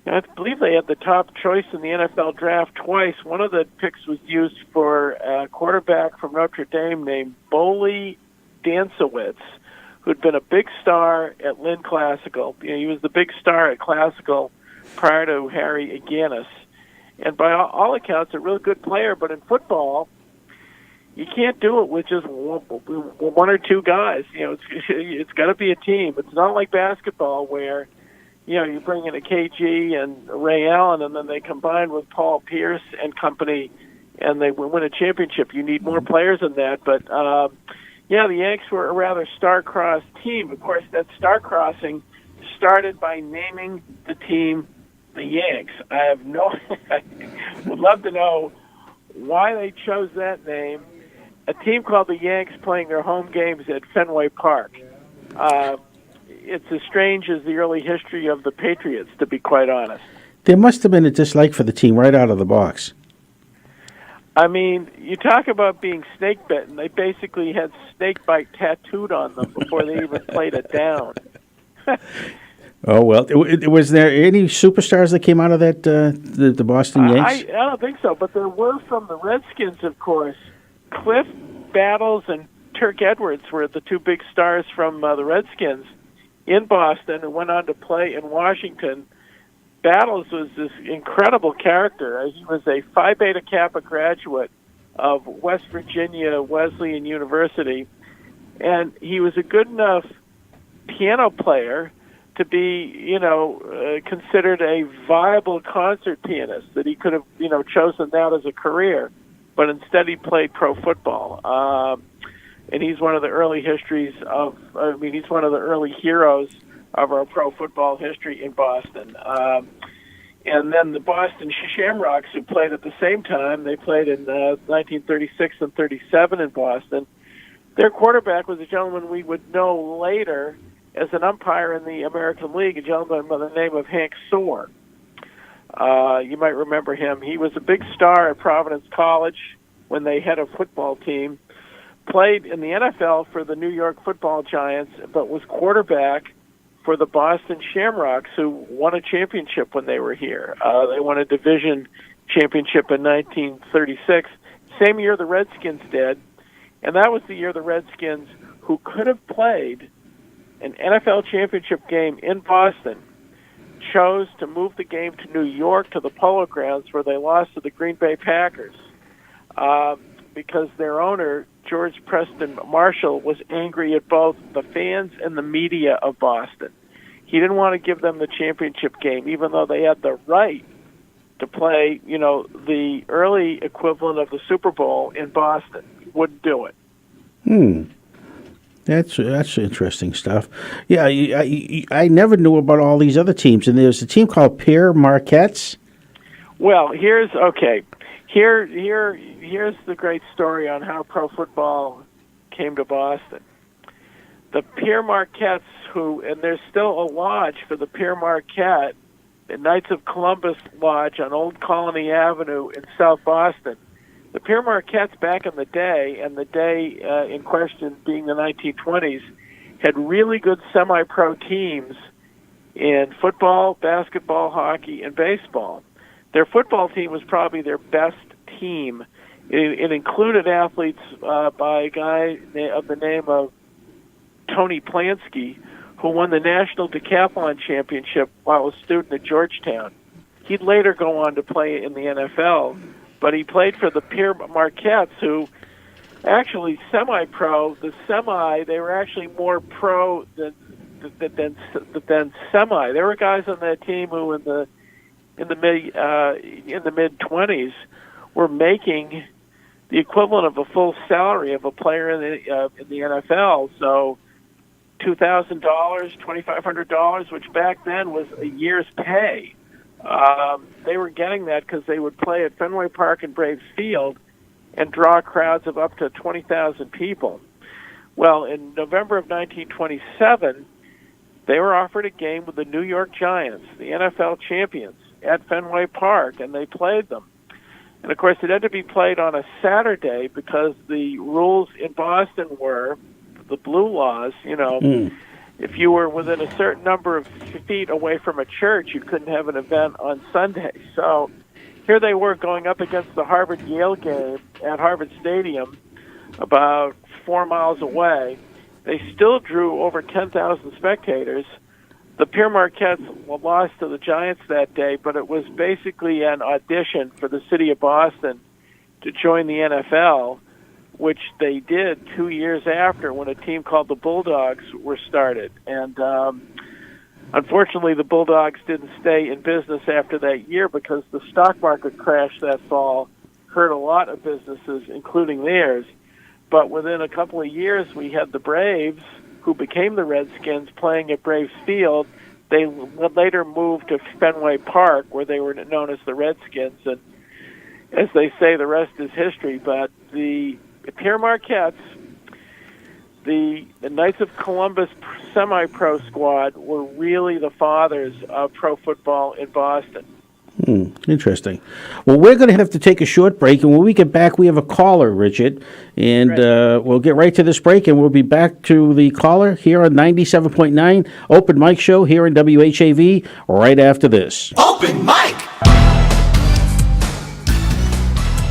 I believe they had the top choice in the NFL draft twice. One of the picks was used for a quarterback from Notre Dame named Boley Dansowitz, who'd been a big star at Lynn Classical. He was the big star at Classical prior to Harry Aganis. And by all accounts, a real good player. But in football, you can't do it with just one or two guys. It's got to be a team. It's not like basketball where, you bring in a KG and Ray Allen, and then they combine with Paul Pierce and company, and they win a championship. You need more players than that. But, the Yanks were a rather star-crossed team. Of course, that star-crossing started by naming the team the Yanks. I would love to know why they chose that name. A team called the Yanks playing their home games at Fenway Park. It's as strange as the early history of the Patriots, to be quite honest. There must have been a dislike for the team right out of the box. I mean, you talk about being snake bitten. They basically had snake bite tattooed on them before they even played it down. Oh, well, was there any superstars that came out of that, the Boston Yanks? I don't think so, but there were from the Redskins, of course. Cliff Battles and Turk Edwards were the two big stars from the Redskins in Boston and went on to play in Washington. Battles was this incredible character. He was a Phi Beta Kappa graduate of West Virginia Wesleyan University, and he was a good enough piano player to be, considered a viable concert pianist, that he could have, chosen that as a career. But instead he played pro football. And he's one of the early he's one of the early heroes of our pro football history in Boston. And then the Boston Shamrocks, who played at the same time, they played in 1936 and 37 in Boston. Their quarterback was a gentleman we would know later as an umpire in the American League, a gentleman by the name of Hank Soar. You might remember him. He was a big star at Providence College when they had a football team, played in the NFL for the New York Football Giants, but was quarterback for the Boston Shamrocks, who won a championship when they were here. They won a division championship in 1936, same year the Redskins did, and that was the year the Redskins, who could have played an NFL championship game in Boston, chose to move the game to New York to the Polo Grounds, where they lost to the Green Bay Packers because their owner, George Preston Marshall, was angry at both the fans and the media of Boston. He didn't want to give them the championship game, even though they had the right to play, the early equivalent of the Super Bowl in Boston. He wouldn't do it. That's interesting stuff. Yeah, I never knew about all these other teams, and there's a team called Pierre Marquette's. Well, here's the great story on how pro football came to Boston. The Pierre Marquettes, and there's still a lodge for the Pierre Marquette, the Knights of Columbus Lodge on Old Colony Avenue in South Boston. The Pierre Marquettes back in the day, and the day in question being the 1920s, had really good semi-pro teams in football, basketball, hockey, and baseball. Their football team was probably their best team. It included athletes by a guy of the name of Tony Plansky, who won the National Decathlon Championship while a student at Georgetown. He'd later go on to play in the NFL, but he played for the Pierre Marquettes, who actually semi-pro. They were actually more pro than semi. There were guys on that team who in the mid-20s were making the equivalent of a full salary of a player in the NFL. So $2,000, $2,500, which back then was a year's pay. They were getting that because they would play at Fenway Park and Braves Field and draw crowds of up to 20,000 people. Well, in November of 1927, they were offered a game with the New York Giants, the NFL champions, at Fenway Park, and they played them. And, of course, it had to be played on a Saturday because the rules in Boston were, the blue laws, if you were within a certain number of feet away from a church, you couldn't have an event on Sunday. So here they were going up against the Harvard-Yale game at Harvard Stadium about 4 miles away. They still drew over 10,000 spectators. The Pierre Marquettes lost to the Giants that day, but it was basically an audition for the city of Boston to join the NFL, which they did 2 years after when a team called the Bulldogs were started. And unfortunately, the Bulldogs didn't stay in business after that year because the stock market crash that fall hurt a lot of businesses, including theirs. But within a couple of years, we had the Braves, who became the Redskins, playing at Braves Field. They later moved to Fenway Park, where they were known as the Redskins. And as they say, the rest is history. But the Pierre Marquettes, the Knights of Columbus semi-pro squad, were really the fathers of pro football in Boston. Interesting. Well, we're going to have to take a short break, and when we get back, we have a caller, Richard, and we'll get right to this break, and we'll be back to the caller here on 97.9 Open Mic Show here in WHAV right after this. Open Mic!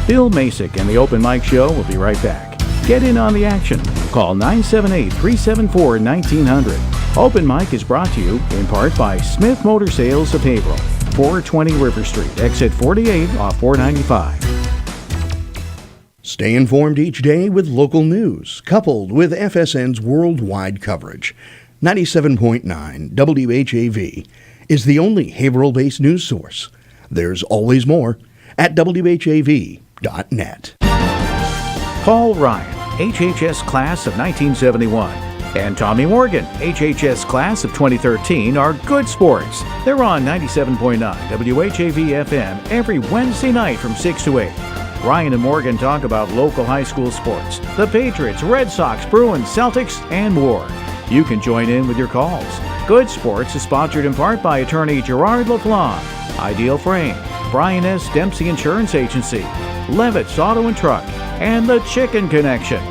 Bill Masick and the Open Mic Show will be right back. Get in on the action. Call 978-374-1900. Open Mic is brought to you in part by Smith Motor Sales of Haverhill, 420 River Street, exit 48 off 495. Stay informed each day with local news, coupled with FSN's worldwide coverage. 97.9 WHAV is the only Haverhill-based news source. There's always more at WHAV.net. Paul Ryan, HHS class of 1971, and Tommy Morgan, HHS class of 2013, are good sports. They're on 97.9 WHAV FM every Wednesday night from 6 to 8. Ryan and Morgan talk about local high school sports, the Patriots, Red Sox, Bruins, Celtics, and more. You can join in with your calls. Good Sports is sponsored in part by attorney Gerard LaFlamme, Ideal Frame, Brian S. Dempsey Insurance Agency, Levitt's Auto and Truck, and The Chicken Connection.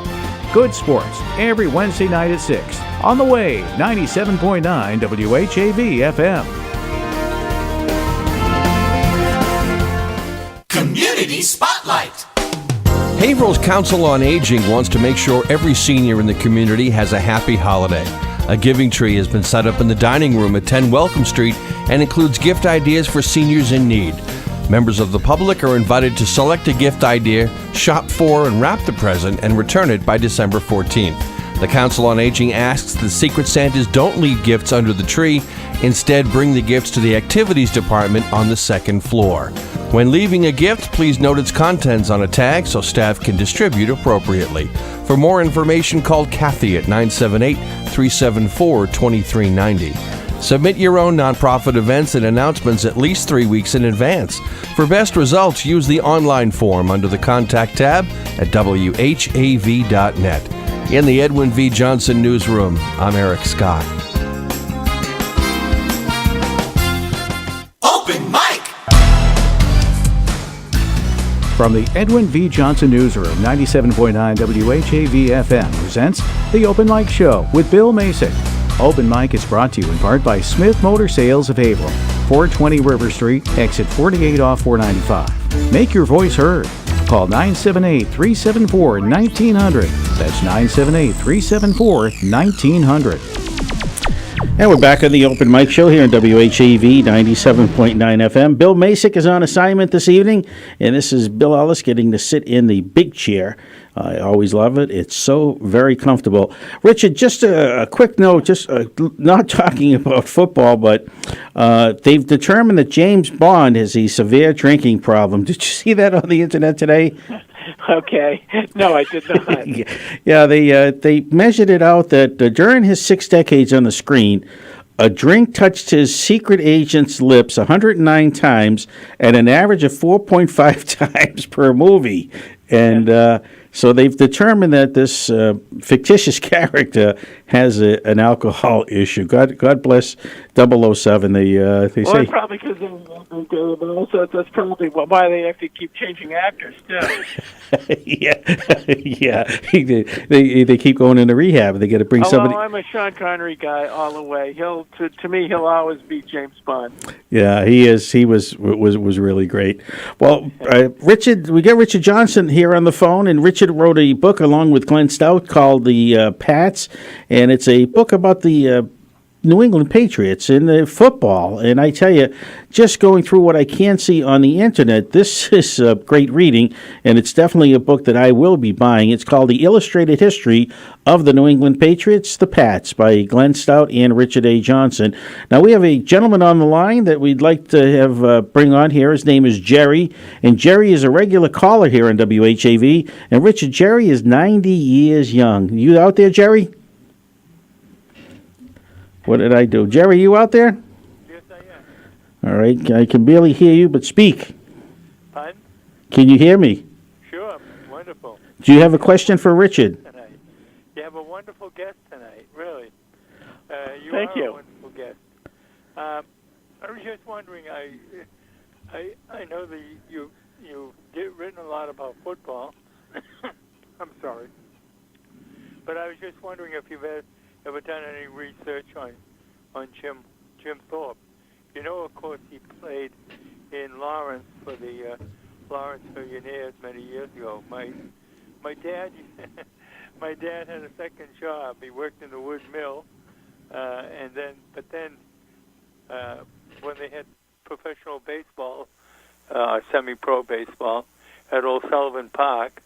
Good Sports every Wednesday night at 6 on the Wave 97.9 WHAV FM. Community Spotlight. Haverhill's Council on Aging wants to make sure every senior in the community has a happy holiday. A giving tree has been set up in the dining room at 10 Welcome Street and includes gift ideas for seniors in need. Members of the public are invited to select a gift idea, shop for and wrap the present, and return it by December 14th. The Council on Aging asks that Secret Santas don't leave gifts under the tree. Instead, bring the gifts to the Activities Department on the second floor. When leaving a gift, please note its contents on a tag so staff can distribute appropriately. For more information, call Kathy at 978-374-2390. Submit your own nonprofit events and announcements at least 3 weeks in advance. For best results, use the online form under the Contact tab at WHAV.net. In the Edwin V. Johnson Newsroom, I'm Eric Scott. Open Mic! From the Edwin V. Johnson Newsroom, 97.9 WHAV FM presents The Open Mic Show with Bill Masick. Open Mic is brought to you in part by Smith Motor Sales of Haverhill, 420 River Street, exit 48 off 495. Make your voice heard. Call 978-374-1900. That's 978-374-1900. And we're back on the Open Mic Show here on WHAV 97.9 FM. Bill Masick is on assignment this evening, and this is Bill Ellis getting to sit in the big chair. I always love it. It's so very comfortable. Richard, just a quick note, just not talking about football, but they've determined that James Bond has a severe drinking problem. Did you see that on the internet today? Okay. No, I did not. Yeah, they measured it out that during his 6 decades on the screen, a drink touched his secret agent's lips 109 times at an average of 4.5 times per movie. And so they've determined that this fictitious character has an alcohol issue. God bless 007. They Well, say. it's probably because but also that's probably why they have to keep changing actors, too. yeah. They keep going into rehab. They got to bring somebody. I'm a Sean Connery guy all the way. To me, he'll always be James Bond. Yeah, he is. He was really great. Well, Richard, we got Richard Johnson here on the phone, and Richard wrote a book along with Glenn Stout called The Pats, and it's a book about the New England Patriots in the football. And I tell you, just going through what I can see on the internet, this is great reading, and it's definitely a book that I will be buying. It's called The Illustrated History of the New England Patriots, The Pats, by Glenn Stout and Richard A. Johnson. Now, we have a gentleman on the line that we'd like to have bring on here. His name is Jerry, and Jerry is a regular caller here on WHAV. And Richard, Jerry is 90 years young. You out there, Jerry? What did I do? Jerry, you out there? Yes, I am. All right. I can barely hear you, but speak. Pardon? Can you hear me? Sure. Wonderful. Do you have a question for Richard? Tonight. You have a wonderful guest tonight, really. Thank you. A wonderful guest. I was just wondering, I know that you've written a lot about football. I'm sorry. But I was just wondering if you've ever done any research on Jim Thorpe. You know, of course, he played in Lawrence for the Lawrence Millionaires many years ago. My dad had a second job. He worked in the wood mill, but then when they had professional baseball, semi-pro baseball at Old Sullivan Park,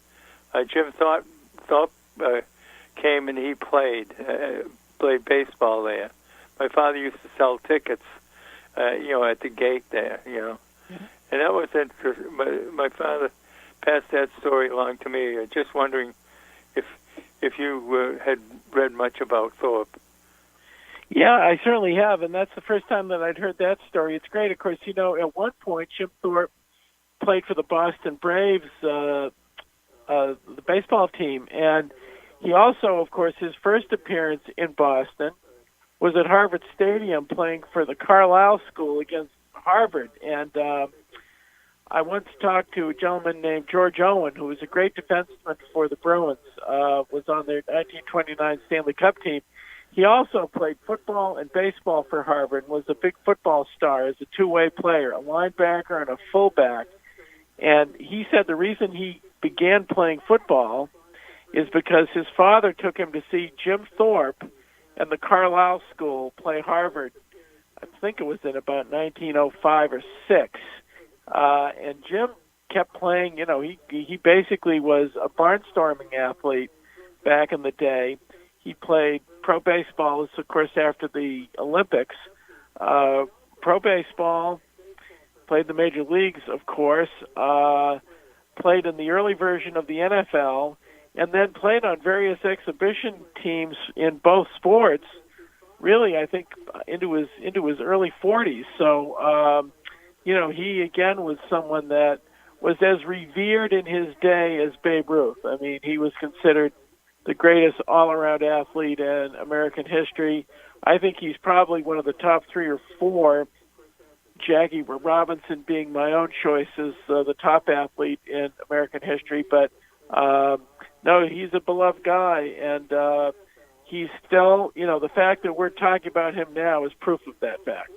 Jim Thorpe came and he played baseball there. My father used to sell tickets, at the gate there, And that was interesting. My father passed that story along to me. Just wondering if you had read much about Thorpe. Yeah, I certainly have, and that's the first time that I'd heard that story. It's great. Of course, at one point, Jim Thorpe played for the Boston Braves, the baseball team, and he also, of course, his first appearance in Boston was at Harvard Stadium playing for the Carlisle School against Harvard. And I once talked to a gentleman named George Owen, who was a great defenseman for the Bruins, was on their 1929 Stanley Cup team. He also played football and baseball for Harvard and was a big football star as a two-way player, a linebacker and a fullback. And he said the reason he began playing football is because his father took him to see Jim Thorpe and the Carlisle School play Harvard. I think it was in about 1905 or 6. And Jim kept playing. He basically was a barnstorming athlete back in the day. He played pro baseball, of course, after the Olympics. Pro baseball, played the major leagues, of course, played in the early version of the NFL, and then played on various exhibition teams in both sports, really, I think, into his early 40s. So, he, again, was someone that was as revered in his day as Babe Ruth. I mean, he was considered the greatest all-around athlete in American history. I think he's probably one of the top 3 or 4, Jackie Robinson being my own choice as the top athlete in American history. But, no, he's a beloved guy, and he's still, the fact that we're talking about him now is proof of that fact.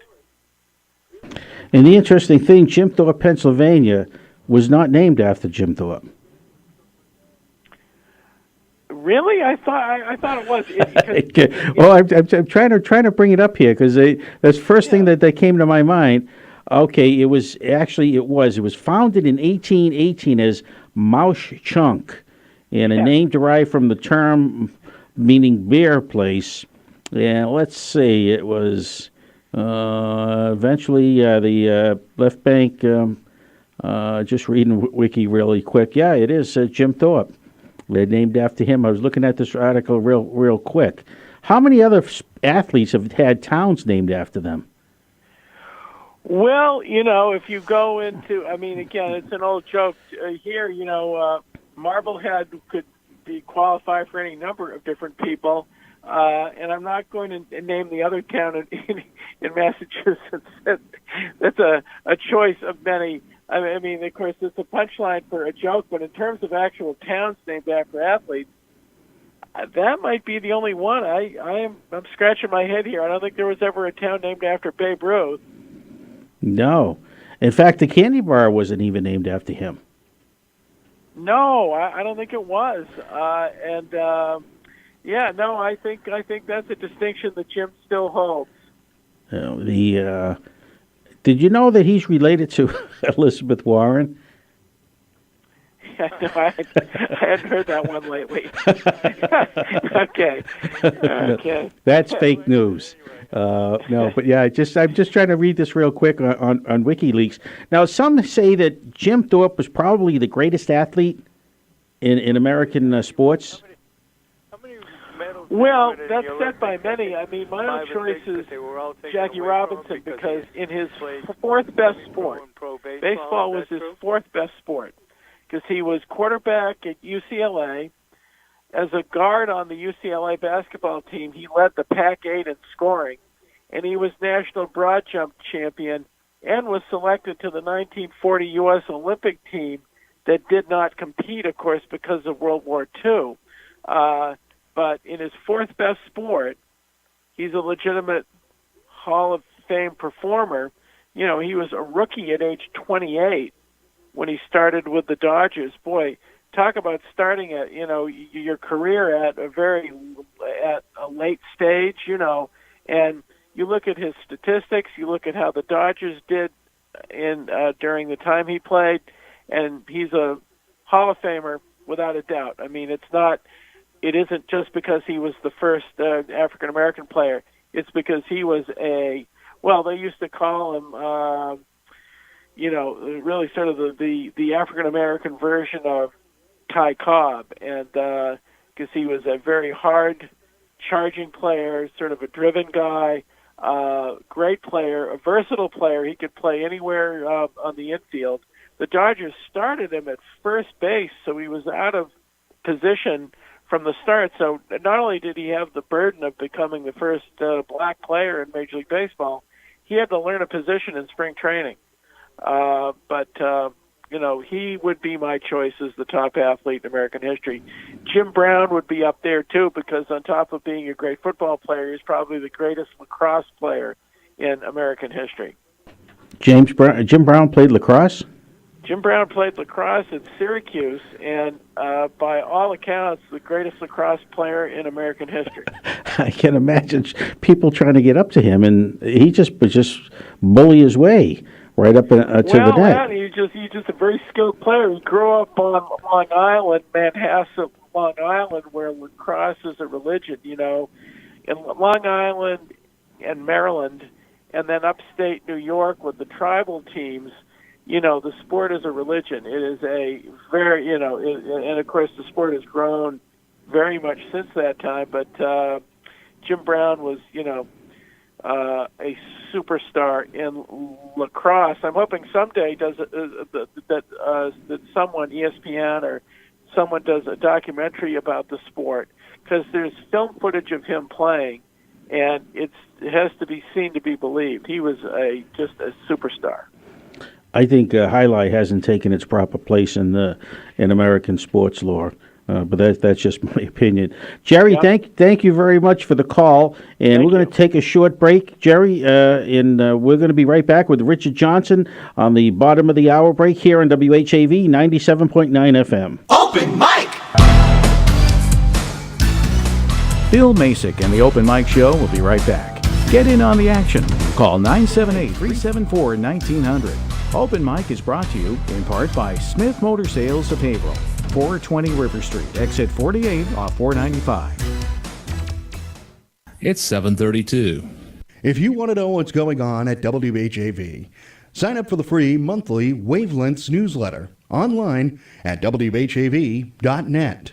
And the interesting thing, Jim Thorpe, Pennsylvania, was not named after Jim Thorpe. Really? I thought it was. Well, I'm trying to bring it up here because that's first thing that came to my mind. Okay, it was founded in 1818 as Mausch Chunk, and a name derived from the term meaning bear place. Yeah, let's see. It was eventually the left bank. Just reading Wiki really quick. Yeah, it is Jim Thorpe. They're named after him. I was looking at this article real quick. How many other athletes have had towns named after them? Well, if you go into, again, it's an old joke here. Marblehead could be qualified for any number of different people, and I'm not going to name the other town in Massachusetts. That's a choice of many. I mean, of course, it's a punchline for a joke, but in terms of actual towns named after athletes, that might be the only one. I'm scratching my head here. I don't think there was ever a town named after Babe Ruth. No. In fact, the candy bar wasn't even named after him. No, I don't think it was. I think that's a distinction that Jim still holds. Did you know that he's related to Elizabeth Warren? I hadn't heard that one lately. Okay. That's fake news. No, but yeah, I'm just trying to read this real quick on WikiLeaks. Now, some say that Jim Thorpe was probably the greatest athlete in American sports. Well, that's said by many. I mean, my own choice is Jackie Robinson because in his fourth best sport, baseball was his fourth best sport, because he was quarterback at UCLA. As a guard on the UCLA basketball team, he led the Pac-8 in scoring, and he was national broad jump champion and was selected to the 1940 U.S. Olympic team that did not compete, of course, because of World War II. But in his fourth best sport, he's a legitimate Hall of Fame performer. He was a rookie at age 28 when he started with the Dodgers. Boy, talk about starting your career at a late stage, and you look at his statistics, you look at how the Dodgers did during the time he played, and he's a Hall of Famer without a doubt. I mean, it isn't just because he was the first African American player. It's because he was they used to call him, really sort of the African American version of Ty Cobb, and because he was a very hard charging player, sort of a driven guy, great player, a versatile player. He could play anywhere on the infield. The Dodgers started him at first base, so he was out of position from the start. So not only did he have the burden of becoming the first black player in Major League Baseball, he had to learn a position in spring training. But he would be my choice as the top athlete in American history. Jim Brown would be up there, too, because on top of being a great football player, he's probably the greatest lacrosse player in American history. Jim Brown played lacrosse? Jim Brown played lacrosse at Syracuse, and by all accounts, the greatest lacrosse player in American history. I can imagine people trying to get up to him, and he just bully his way right up to the net. Well, he's just a very skilled player. He grew up on Long Island, Manhasset, Long Island, where lacrosse is a religion. In Long Island and Maryland, and then upstate New York with the tribal teams. The sport is a religion. It is a very, and of course the sport has grown very much since that time. But Jim Brown was, a superstar in lacrosse. I'm hoping someday that someone, ESPN or someone, does a documentary about the sport, because there's film footage of him playing, and it has to be seen to be believed. He was just a superstar. I think highlight hasn't taken its proper place in American sports lore, but that's just my opinion. Jerry, thank you very much for the call, and we're going to take a short break, Jerry, and we're going to be right back with Richard Johnson on the bottom of the hour break here on WHAV 97.9 FM. Open Mic! Bill Masick and the Open Mic Show will be right back. Get in on the action. Call 978-374-1900. Open Mic is brought to you in part by Smith Motor Sales of Haverhill, 420 River Street, exit 48 off 495. It's 7:32. If you want to know what's going on at WHAV, sign up for the free monthly Wavelengths newsletter online at WHAV.net.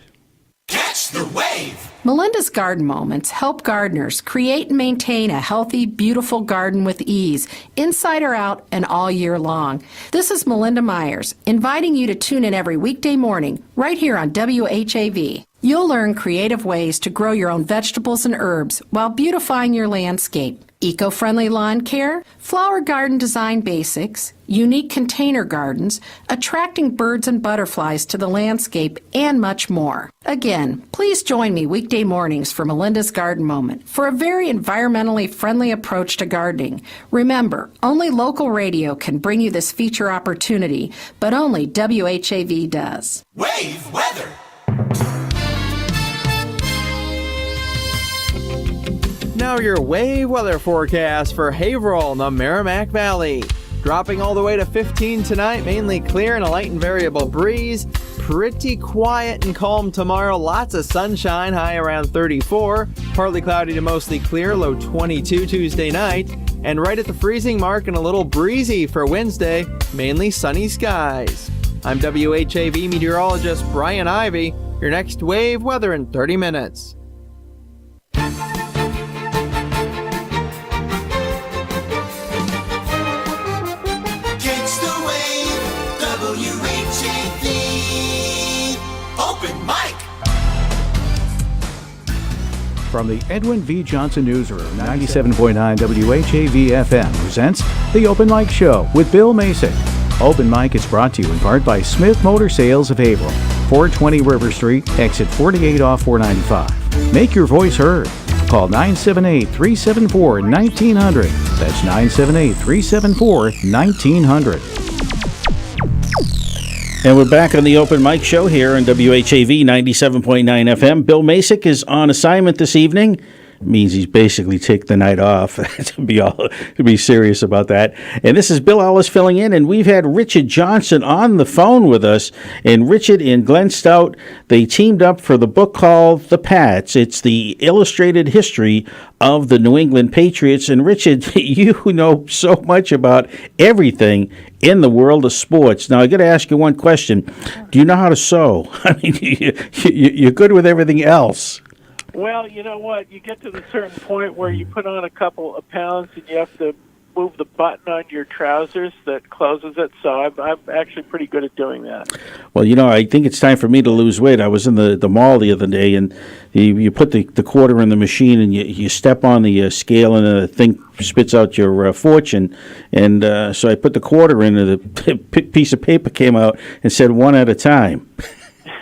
Catch the wave. Melinda's Garden Moments help gardeners create and maintain a healthy, beautiful garden with ease, inside or out and all year long. This is Melinda Myers, inviting you to tune in every weekday morning, right here on WHAV. You'll learn creative ways to grow your own vegetables and herbs while beautifying your landscape. Eco-friendly lawn care, flower garden design basics, unique container gardens, attracting birds and butterflies to the landscape, and much more. Again, please join me weekday mornings for Melinda's Garden Moment for a very environmentally friendly approach to gardening. Remember, only local radio can bring you this feature opportunity, but only WHAV does. Wave weather. Now your wave weather forecast for Haverhill and the Merrimack Valley. Dropping all the way to 15 tonight, mainly clear and a light and variable breeze. Pretty quiet and calm tomorrow. Lots of sunshine, high around 34. Partly cloudy to mostly clear, low 22 Tuesday night. And right at the freezing mark and a little breezy for Wednesday, mainly sunny skies. I'm WHAV meteorologist Brian Ivy. Your next wave weather in 30 minutes. Catch the wave. WHAV Open Mic. From the Edwin V. Johnson Newsroom, 97.9 WHAV FM presents the Open Mic Show with Bill Masick. Open Mic is brought to you in part by Smith Motor Sales of Haverhill, 420 River Street, exit 48 off 495. Make your voice heard. Call 978-374-1900. That's 978-374-1900. And we're back on the Open Mic Show here on WHAV 97.9 FM. Bill Masick is on assignment this evening. It means he's basically taking the night off, to be serious about that. And this is Bill Ellis filling in, and we've had Richard Johnson on the phone with us. And Richard and Glenn Stout, they teamed up for the book called The Pats. It's the illustrated history of the New England Patriots. And Richard, you know so much about everything in the world of sports. Now, I got to ask you one question. Do you know how to sew? I mean, you're good with everything else. Well, you know what? You get to the certain point where you put on a couple of pounds and you have to move the button on your trousers that closes it. So I'm actually pretty good at doing that. Well, you know, I think it's time for me to lose weight. I was in the mall the other day, and you put the quarter in the machine, and you step on the scale, and the thing spits out your fortune. And so I put the quarter in, and the piece of paper came out and said 1 at a time.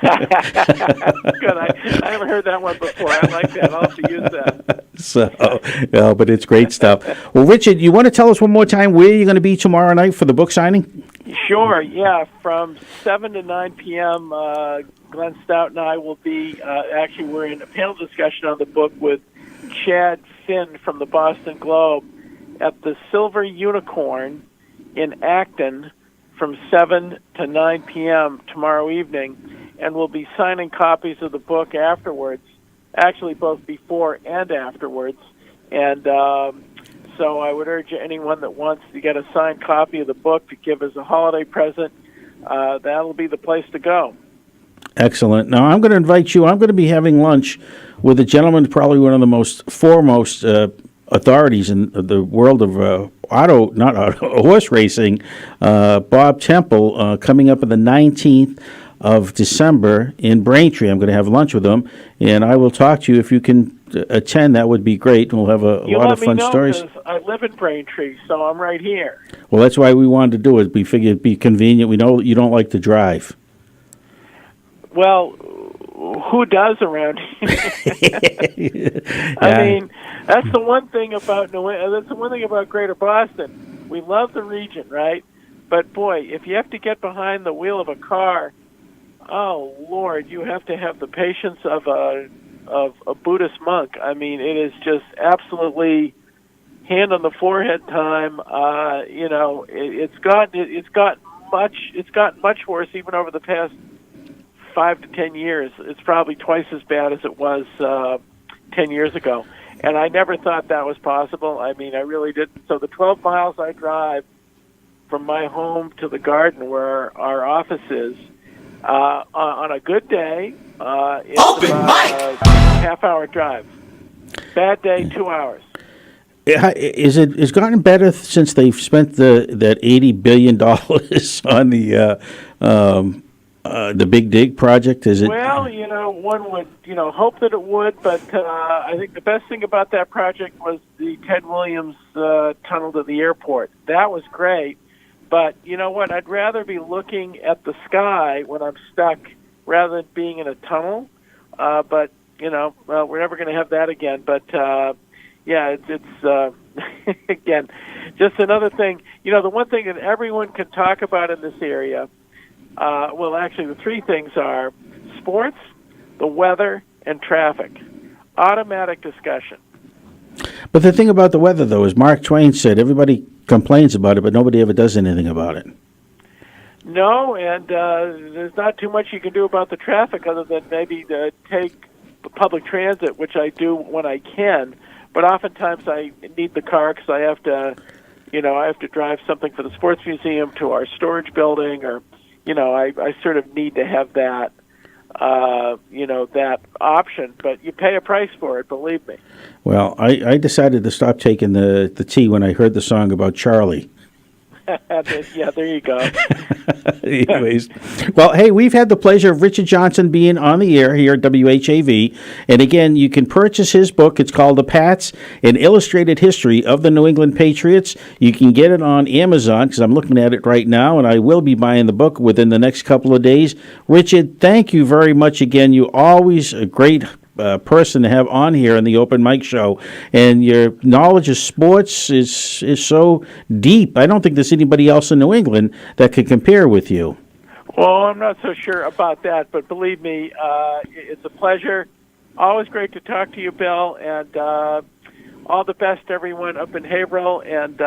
Good. I haven't heard that one before. I like that. I'll have to use that. So, no, but it's great stuff. Well, Richard, you want to tell us one more time where you're going to be tomorrow night for the book signing? Sure, yeah. From 7 to 9 p.m., Glenn Stout and I will be, actually we're in a panel discussion on the book with Chad Finn from the Boston Globe at the Silver Unicorn in Acton from 7 to 9 p.m. tomorrow evening. And we'll be signing copies of the book afterwards, actually both before and afterwards. And so I would urge anyone that wants to get a signed copy of the book to give as a holiday present, that'll be the place to go. Excellent. Now, I'm going to invite you. I'm going to be having lunch with a gentleman, probably one of the most foremost authorities in the world of horse racing, Bob Temple, coming up on the 19th of December in Braintree. I'm going to have lunch with him, and I will talk to you. If you can attend, that would be great. We'll have a lot of fun stories. I live in Braintree, so I'm right here. Well, that's why we wanted to do it. We figured it'd be convenient. We know you don't like to drive. Well, who does around here? I mean, that's the one thing about that's the one thing about Greater Boston. We love the region, right? But boy, if you have to get behind the wheel of a car, oh Lord, you have to have the patience of a of a Buddhist monk. I mean, it is just absolutely hand on the forehead time. It's gotten much worse even over the past 5 to 10 years. It's probably twice as bad as it was 10 years ago. And I never thought that was possible. I mean, I really didn't. So the 12 miles I drive from my home to the garden where our office is, on a good day, it's Open about a half-hour drive. Bad day, 2 hours. It's gotten better since they've spent that $80 billion on the Big Dig project? Is it? Well, one would, hope that it would, but I think the best thing about that project was the Ted Williams tunnel to the airport. That was great, but you know what? I'd rather be looking at the sky when I'm stuck rather than being in a tunnel. But we're never going to have that again. But yeah, it's again just another thing. The one thing that everyone can talk about in this area. Well, actually, the three things are sports, the weather, and traffic. Automatic discussion. But the thing about the weather, though, is Mark Twain said everybody complains about it, but nobody ever does anything about it. No, and there's not too much you can do about the traffic other than maybe to take public transit, which I do when I can. But oftentimes I need the car because I have to, I have to drive something for the sports museum to our storage building, or I sort of need to have that, that option. But you pay a price for it, believe me. Well, I decided to stop taking the tea when I heard the song about Charlie. Yeah, there you go. Anyways, well, hey, we've had the pleasure of Richard Johnson being on the air here at WHAV. And again, you can purchase his book. It's called The Pats, An Illustrated History of the New England Patriots. You can get it on Amazon because I'm looking at it right now, and I will be buying the book within the next couple of days. Richard, thank you very much again. You're always a great person to have on here in the Open Mic Show, and your knowledge of sports is so deep. I don't think there's anybody else in New England that could compare with you. Well, I'm not so sure about that, but believe me, it's a pleasure. Always great to talk to you, Bill, and all the best, everyone up in Haverhill, and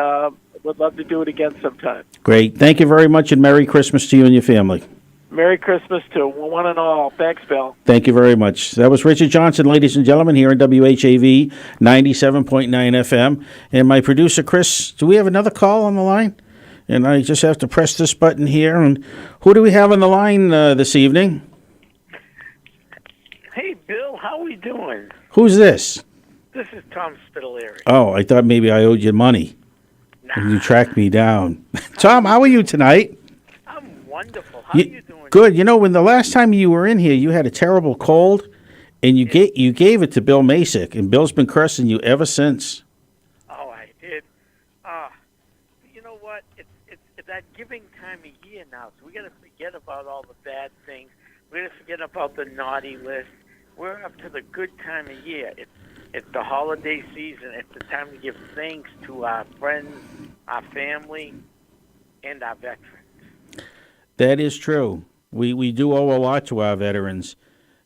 would love to do it again sometime. Great. Thank you very much, and Merry Christmas to you and your family. Merry Christmas to one and all. Thanks, Bill. Thank you very much. That was Richard Johnson, ladies and gentlemen, here on WHAV 97.9 FM. And my producer, Chris, do we have another call on the line? And I just have to press this button here. And who do we have on the line this evening? Hey, Bill, how we doing? Who's this? This is Tom Spitaleri. Oh, I thought maybe I owed you money. Nah. And you tracked me down. Tom, how are you tonight? I'm wonderful. How are you doing? Good. When the last time you were in here, you had a terrible cold, and you gave it to Bill Masick, and Bill's been cursing you ever since. Oh, I did. You know what? It's that giving time of year now, so we got to forget about all the bad things. We got to forget about the naughty list. We're up to the good time of year. It's the holiday season. It's the time to give thanks to our friends, our family, and our veterans. That is true. We do owe a lot to our veterans.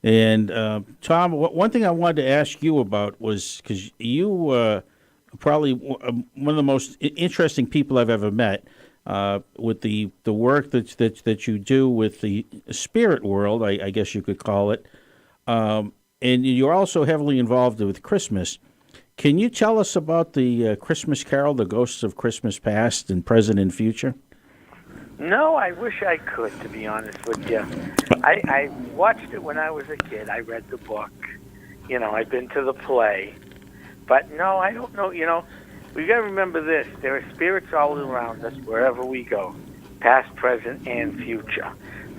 And, Tom, one thing I wanted to ask you about was, because you probably one of the most interesting people I've ever met with the work that you do with the spirit world, I guess you could call it. And you're also heavily involved with Christmas. Can you tell us about the Christmas Carol, The Ghosts of Christmas Past and Present and Future? No, I wish I could, to be honest with you. I watched it when I was a kid. I read the book. I've been to the play. But no, I don't know. We got to remember this. There are spirits all around us wherever we go, past, present, and future.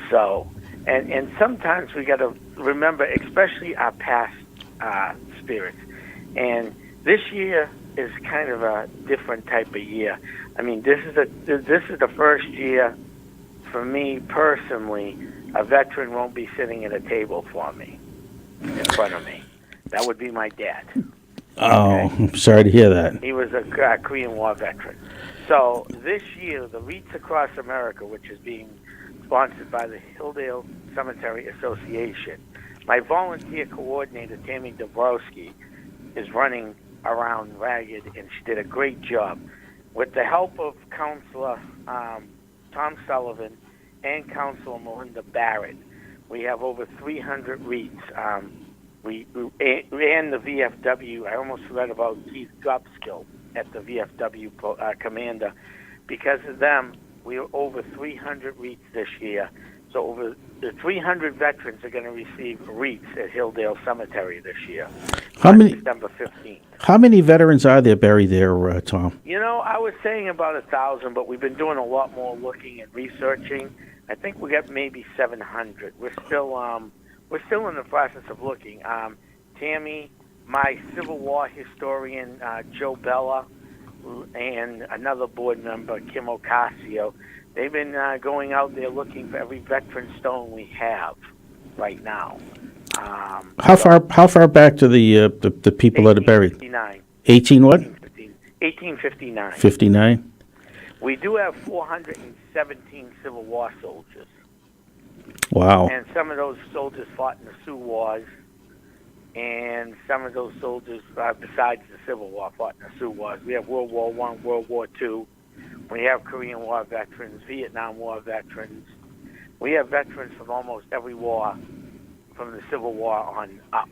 So, and sometimes we got to remember, especially our past spirits. And this year is kind of a different type of year. I mean, this is the first year for me personally. A veteran won't be sitting at a table for me, in front of me. That would be my dad. Oh, okay. I'm sorry to hear that. He was a Korean War veteran. So this year, the Wreaths Across America, which is being sponsored by the Hilldale Cemetery Association, My volunteer coordinator, Tammy Dabrowski, is running around ragged, and she did a great job. With the help of Counselor Tom Sullivan and Counselor Melinda Barrett, we have over 300 REITs. We ran the VFW. I almost forgot about Keith Gopskill at the VFW commander. Because of them, we are over 300 REITs this year. So over the 300 veterans are going to receive REITs at Hilldale Cemetery this year. How many? December 15th. How many veterans are there buried there, Tom? You know, I was saying about 1,000, but we've been doing a lot more looking and researching. I think we got maybe 700. We're still in the process of looking. Tammy, my Civil War historian, Joe Bella, and another board member, Kim Ocasio, they've been going out there looking for every veteran stone we have right now. How far back to the people that are buried? 1859. 18 what? 1859. 59. We do have 417 Civil War soldiers. Wow. And some of those soldiers fought in the Sioux Wars, and some of those soldiers, besides the Civil War, fought in the Sioux Wars. We have World War I, World War II. We have Korean War veterans, Vietnam War veterans. We have veterans from almost every war, from the Civil War on up.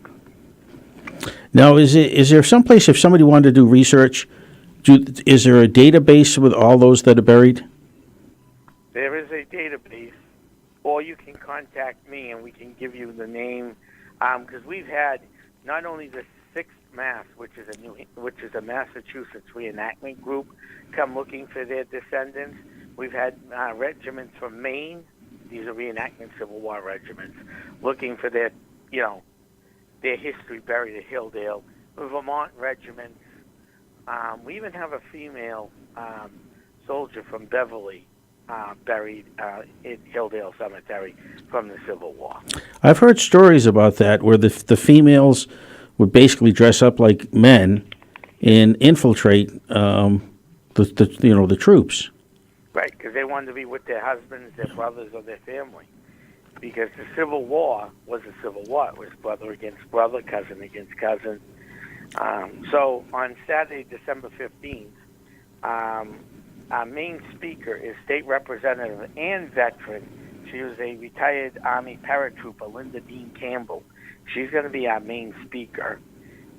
Now, is there some place, if somebody wanted to do research, is there a database with all those that are buried? There is a database, or you can contact me and we can give you the name, because we've had not only the 6th Mass, which is a Massachusetts reenactment group, come looking for their descendants. We've had regiments from Maine. These are reenactment Civil War regiments, looking for their history buried at Hilldale. Vermont regiments. We even have a female soldier from Beverly buried in Hilldale Cemetery from the Civil War. I've heard stories about that where the females would basically dress up like men and infiltrate the troops. Right, because they wanted to be with their husbands, their brothers, or their family. Because the Civil War was a Civil War. It was brother against brother, cousin against cousin. So on Saturday, December 15th, our main speaker is State Representative and veteran. She was a retired Army paratrooper, Linda Dean Campbell. She's going to be our main speaker.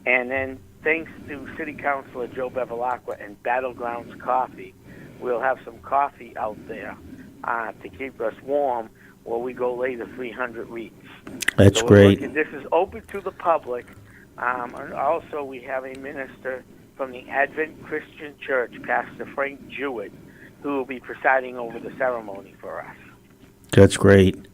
And then thanks to City Councilor Joe Bevilacqua and Battlegrounds Coffee, we'll have some coffee out there to keep us warm while we go lay the 300 wreaths. That's great. This is open to the public. And also, we have a minister from the Advent Christian Church, Pastor Frank Jewett, who will be presiding over the ceremony for us. That's great.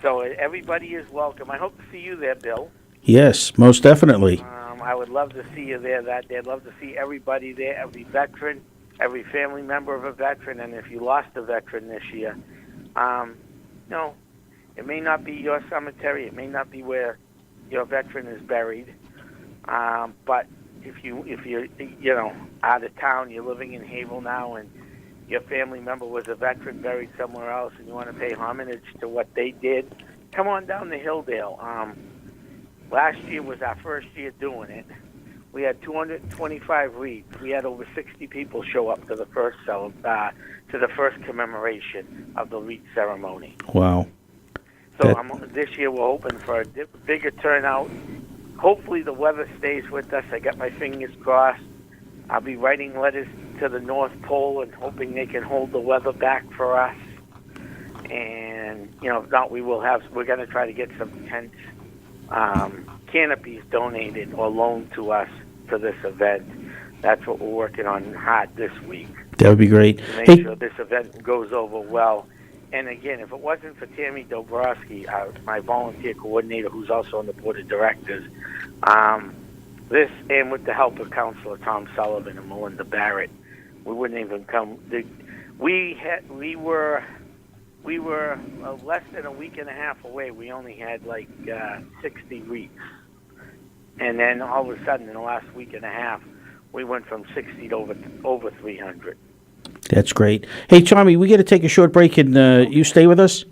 So everybody is welcome. I hope to see you there, Bill. Yes, most definitely. I would love to see you there that day. I'd love to see everybody there, every veteran, every family member of a veteran, and if you lost a veteran this year, it may not be your cemetery, it may not be where your veteran is buried, but if you're out of town, you're living in Havel now, and your family member was a veteran buried somewhere else, and you want to pay homage to what they did, come on down to Hilldale. Last year was our first year doing it. We had 225 wreaths. We had over 60 people show up to the first commemoration of the wreath ceremony. Wow. So this year we're hoping for a bigger turnout. Hopefully the weather stays with us. I got my fingers crossed. I'll be writing letters to the North Pole and hoping they can hold the weather back for us. And if not, we're going to try to get some tents, canopies donated or loaned to us for this event. That's what we're working on hard this week. That would be great. To make sure this event goes over well. And again, if it wasn't for Tammy Dobrowski, my volunteer coordinator, who's also on the board of directors, this, and with the help of Councilor Tom Sullivan and Melinda Barrett, we wouldn't even come. We were less than a week and a half away. We only had 60 wreaths. And then all of a sudden, in the last week and a half, we went from 60 to over 300. That's great. Hey, Tommy, we got to take a short break. Can you stay with us?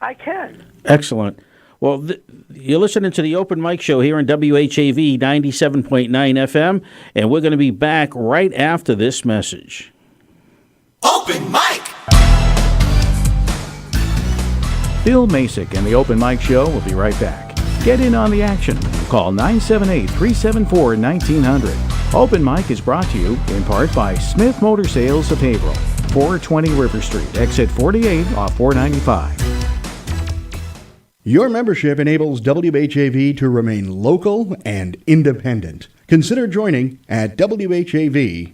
I can. Excellent. Well, you're listening to the Open Mic Show here on WHAV 97.9 FM, and we're going to be back right after this message. Open Mic! Bill Masick and the Open Mic Show will be right back. Get in on the action. Call 978-374-1900. Open Mic is brought to you in part by Smith Motor Sales of Haverhill, 420 River Street, exit 48 off 495. Your membership enables WHAV to remain local and independent. Consider joining at WHAV.net.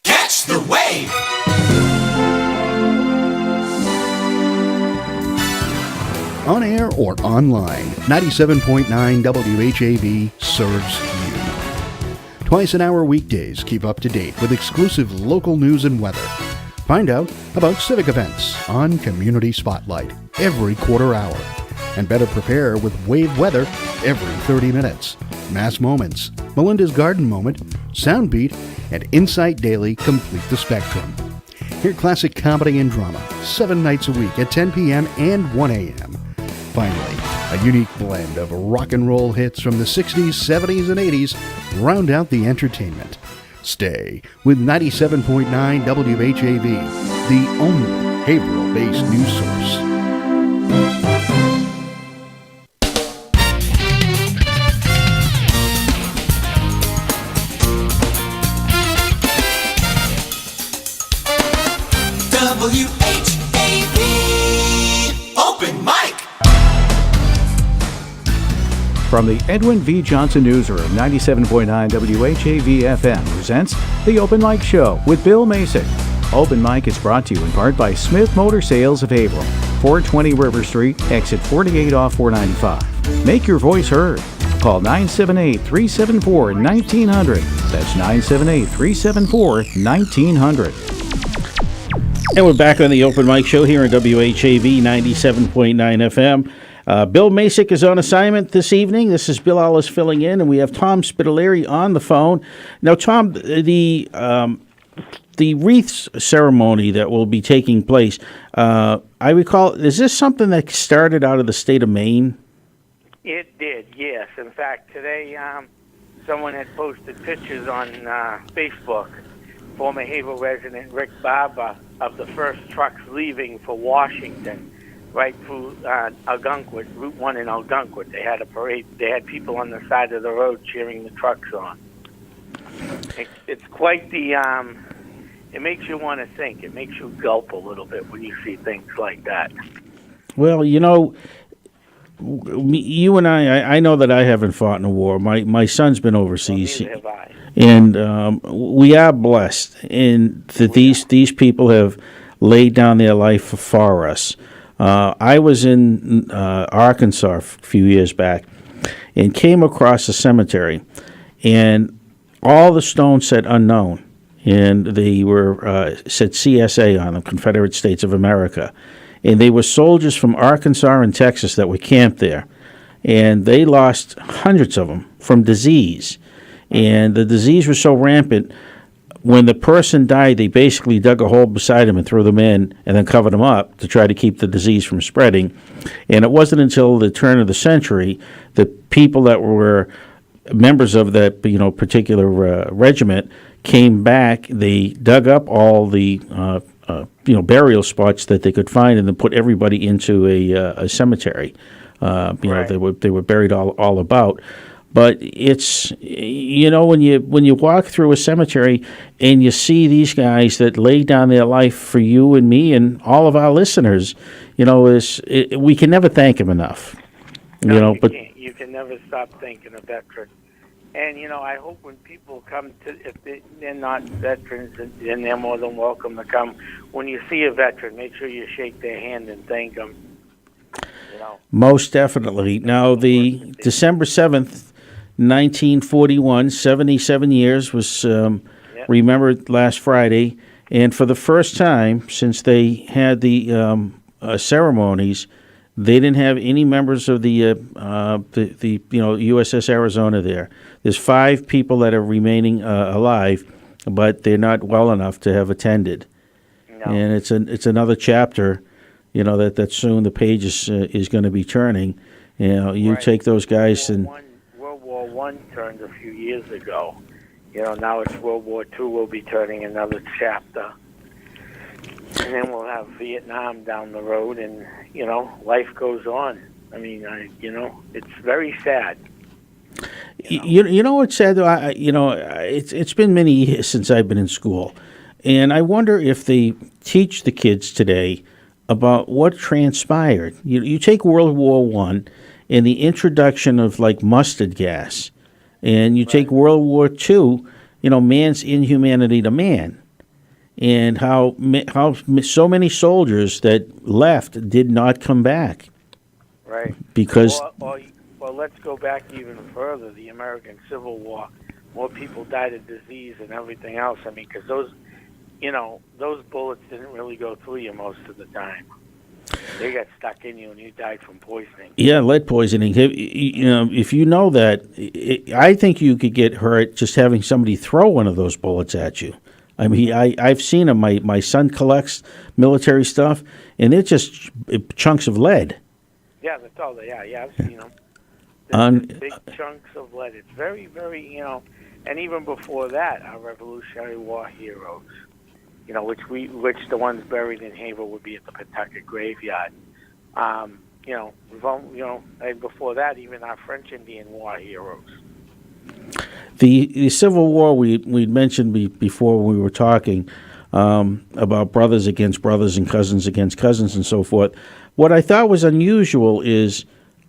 Catch the wave! On air or online, 97.9 WHAV serves you. Twice an hour weekdays keep up to date with exclusive local news and weather. Find out about civic events on Community Spotlight every quarter hour. And better prepare with WAVE weather every 30 minutes. Mass Moments, Melinda's Garden Moment, Soundbeat, and Insight Daily complete the spectrum. Hear classic comedy and drama 7 nights a week at 10 p.m. and 1 a.m. Finally, a unique blend of rock and roll hits from the 60s, 70s, and 80s round out the entertainment. Stay with 97.9 WHAV, the only Haverhill-based news source. WHAV Open Mic! From the Edwin V. Johnson Newsroom, 97.9 WHAV FM presents The Open Mic Show with Bill Masick. Open Mic is brought to you in part by Smith Motor Sales of Haverhill, 420 River Street, exit 48 off 495. Make your voice heard. Call 978-374-1900. That's 978-374-1900. And we're back on the Open Mic Show here on WHAV 97.9 FM. Bill Masick is on assignment this evening. This is Bill Ellis filling in, and we have Tom Spitaleri on the phone. Now, Tom, the wreaths ceremony that will be taking place, I recall, is this something that started out of the state of Maine? It did, yes. In fact, today someone had posted pictures on Facebook, former Haverhill resident Rick Barber, of the first trucks leaving for Washington, right through Algonquin, Route 1 in Algonquin. They had a parade. They had people on the side of the road cheering the trucks on. It's quite the... it makes you want to think. It makes you gulp a little bit when you see things like that. Well, you know, you and I know that I haven't fought in a war. My son's been overseas. Well, neither have I. And we are blessed in that these people have laid down their life for us. I was in Arkansas a few years back and came across a cemetery, and all the stones said unknown, and they were said CSA on them, Confederate States of America. And they were soldiers from Arkansas and Texas that were camped there, and they lost hundreds of them from disease. And the disease was so rampant, when the person died, they basically dug a hole beside him and threw them in and then covered them up to try to keep the disease from spreading. And it wasn't until the turn of the century that people that were members of that particular regiment came back. They dug up all the burial spots that they could find and then put everybody into a cemetery. Right. They were buried all about. But it's, when you walk through a cemetery and you see these guys that lay down their life for you and me and all of our listeners, we can never thank them enough. No, you can't. You can never stop thanking a veteran. And, I hope when people come if they're not veterans, then they're more than welcome to come. When you see a veteran, make sure you shake their hand and thank them. Most definitely. Now, the December 7th, 1941, 77 years was remembered last Friday, and for the first time since they had the ceremonies, they didn't have any members of the USS Arizona there. There's 5 people that are remaining alive, but they're not well enough to have attended. No. And it's another chapter, that soon the page is going to be turning. You take those guys and World War One turned a few years ago. Now it's World War II. We'll be turning another chapter. And then we'll have Vietnam down the road, and, life goes on. I mean, it's very sad. You know what's sad, though? It's been many years since I've been in school. And I wonder if they teach the kids today about what transpired. You take World War One and the introduction of, like, mustard gas. And you take World War II, man's inhumanity to man. And how so many soldiers that left did not come back. Right. Because... Well, let's go back even further. The American Civil War, more people died of disease and everything else. I mean, because those bullets didn't really go through you most of the time. They got stuck in you, and you died from poisoning. Yeah, lead poisoning. If you know that, I think you could get hurt just having somebody throw one of those bullets at you. I mean, I've seen them. My son collects military stuff, and they're just chunks of lead. Yeah, that's all they are. Yeah, I've seen them. Big chunks of lead. It's very, very, and even before that, our Revolutionary War heroes, which the ones buried in Haverhill would be at the Pawtucket graveyard. And before that, even our French Indian War heroes. The Civil War we'd mentioned before we were talking about brothers against brothers and cousins against cousins and so forth. What I thought was unusual is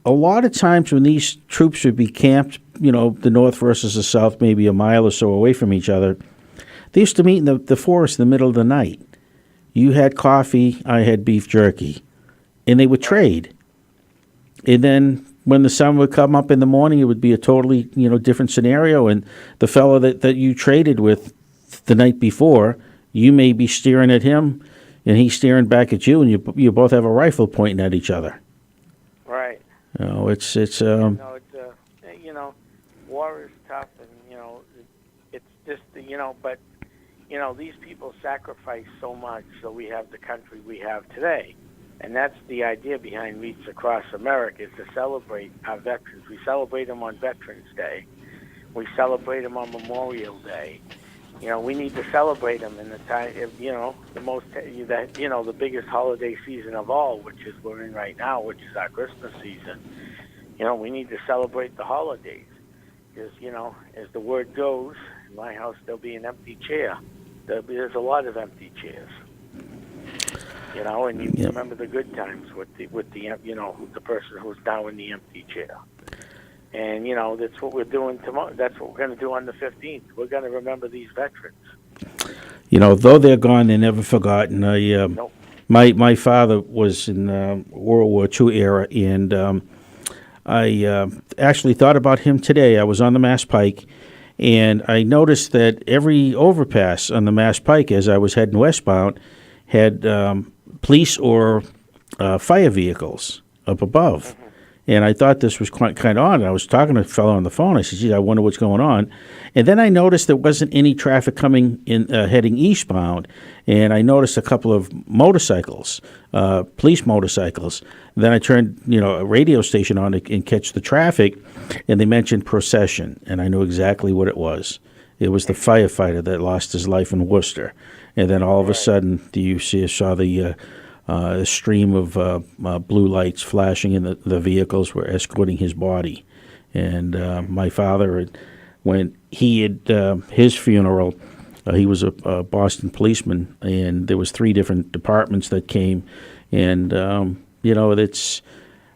a lot of times when these troops would be camped, the North versus the South, maybe a mile or so away from each other, they used to meet in the forest in the middle of the night. You had coffee, I had beef jerky, and they would trade. And then when the sun would come up in the morning, it would be a totally, different scenario. And the fellow that you traded with the night before, you may be staring at him, and he's staring back at you, and you both have a rifle pointing at each other. Right. It's war is tough, and it's just but these people sacrifice so much, so we have the country we have today. And that's the idea behind Meets Across America, is to celebrate our veterans. We celebrate them on Veterans Day. We celebrate them on Memorial Day. We need to celebrate them in the time, the biggest holiday season of all, which is we're in right now, which is our Christmas season. We need to celebrate the holidays. Because, as the word goes, in my house there'll be an empty chair. There's a lot of empty chairs. And you remember the good times with the the person who's now in the empty chair. And, that's what we're doing tomorrow. That's what we're going to do on the 15th. We're going to remember these veterans. Though they're gone, they're never forgotten. Nope. My father was in World War II era, and I actually thought about him today. I was on the Mass Pike, and I noticed that every overpass on the Mass Pike as I was heading westbound had police or fire vehicles up above. And I thought this was kind of odd. I was talking to a fellow on the phone. I said, gee, I wonder what's going on. And then I noticed there wasn't any traffic coming in heading eastbound. And I noticed a couple of motorcycles, police motorcycles. And then I turned, a radio station on and catch the traffic, and they mentioned procession. And I knew exactly what it was. It was the firefighter that lost his life in Worcester. And then all of a sudden, saw the stream of blue lights flashing, and the vehicles were escorting his body. And my father, when he had his funeral, he was a Boston policeman, and there was 3 different departments that came. And, it's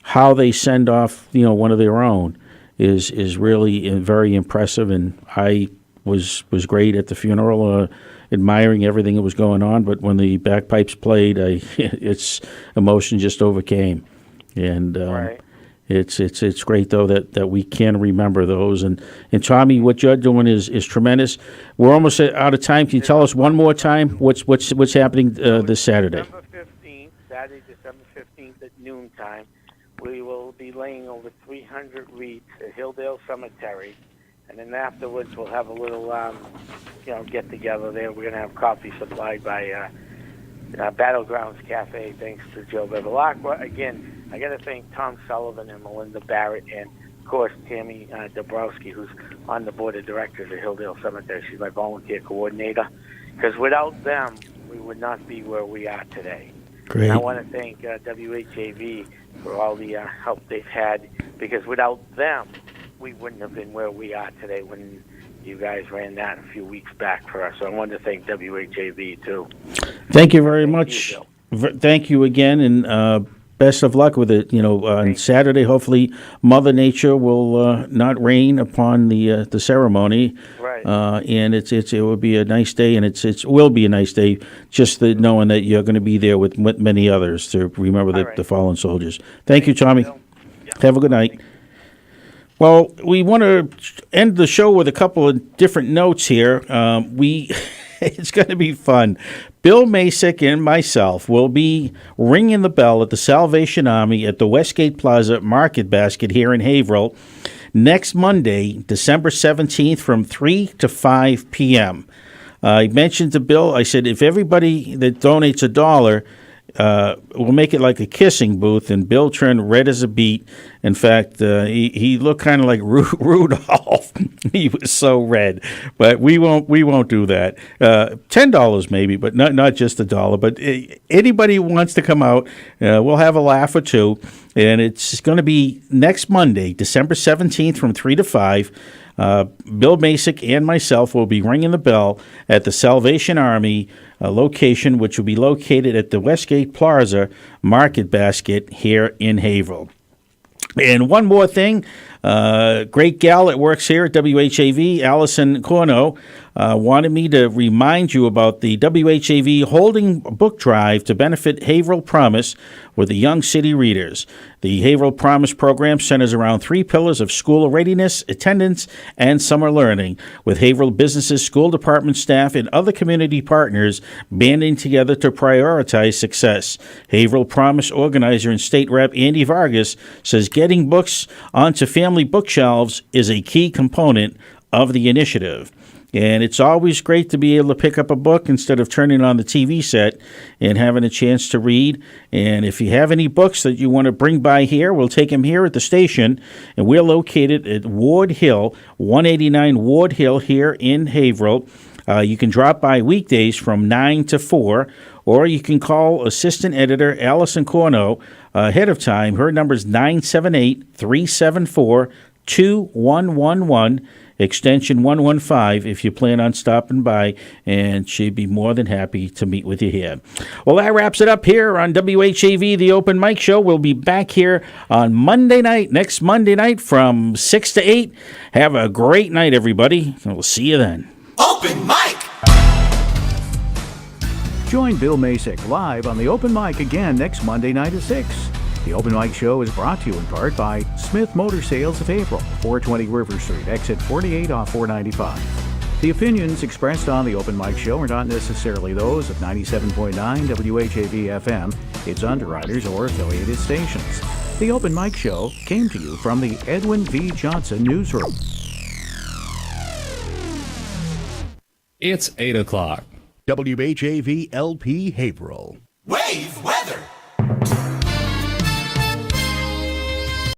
how they send off, one of their own is really very impressive. And I was great at the funeral, admiring everything that was going on, but when the bagpipes played, its emotion just overcame, and it's great though that we can remember those. And Tommy, what you're doing is tremendous. We're almost out of time. Can you tell us one more time what's happening this Saturday? Saturday, December 15th at noontime, we will be laying over 300 wreaths at Hilldale Cemetery. And then afterwards, we'll have a little, get together there. We're going to have coffee supplied by Battlegrounds Cafe, thanks to Joe Bevilacqua. Again, I got to thank Tom Sullivan and Melinda Barrett, and of course Tammy Dabrowski, who's on the board of directors at Hilldale Cemetery. She's my volunteer coordinator. Because without them, we would not be where we are today. Great. And I want to thank WHAV for all the help they've had, because without them, we wouldn't have been where we are today when you guys ran that a few weeks back for us. So I wanted to thank WHAV, too. Thank you very much. Thank you again, and best of luck with it. On Saturday, hopefully, Mother Nature will not rain upon the ceremony. Right. And it will be a nice day, and it will be a nice day, just knowing that you're going to be there with many others to remember the fallen soldiers. Thank you, Tommy. Have a good night. Well, we want to end the show with a couple of different notes here. It's going to be fun. Bill Masick and myself will be ringing the bell at the Salvation Army at the Westgate Plaza Market Basket here in Haverhill next Monday, December 17th from 3 to 5 p.m. I mentioned to Bill, I said, if everybody that donates $1, we'll make it like a kissing booth, and Bill turned red as a beet. In fact, he looked kind of like Rudolph. He was so red. But we won't do that. $10 maybe, but not just $1. But anybody who wants to come out, we'll have a laugh or two. And it's going to be next Monday, December 17th from 3 to 5. Bill Masick and myself will be ringing the bell at the Salvation Army location, which will be located at the Westgate Plaza Market Basket here in Haverhill. And one more thing, great gal that works here at WHAV, Allison Corno, wanted me to remind you about the WHAV holding book drive to benefit Haverhill Promise with the young city readers. The Haverhill Promise program centers around 3 pillars of school readiness, attendance, and summer learning, with Haverhill businesses, school department staff, and other community partners banding together to prioritize success. Haverhill Promise organizer and state rep Andy Vargas says getting books onto family bookshelves is a key component of the initiative. And it's always great to be able to pick up a book instead of turning on the TV set and having a chance to read. And if you have any books that you want to bring by here, we'll take them here at the station. And we're located at Ward Hill, 189 Ward Hill here in Haverhill. You can drop by weekdays from 9 to 4, or you can call Assistant Editor Allison Corno ahead of time. Her number is 978-374-2111. Extension 115 if you plan on stopping by, and she'd be more than happy to meet with you here. Well, that wraps it up here on WHAV, the Open Mic Show. We'll be back here on next Monday night from 6 to 8. Have a great night, everybody, and we'll see you then. Open Mic! Join Bill Masick live on the Open Mic again next Monday night at 6. The Open Mic Show is brought to you in part by Smith Motor Sales of April, 420 River Street, exit 48 off 495. The opinions expressed on the Open Mic Show are not necessarily those of 97.9 WHAV FM, its underwriters, or affiliated stations. The Open Mic Show came to you from the Edwin V. Johnson Newsroom. It's 8 o'clock. WHAV LP Haverhill. Wave weather.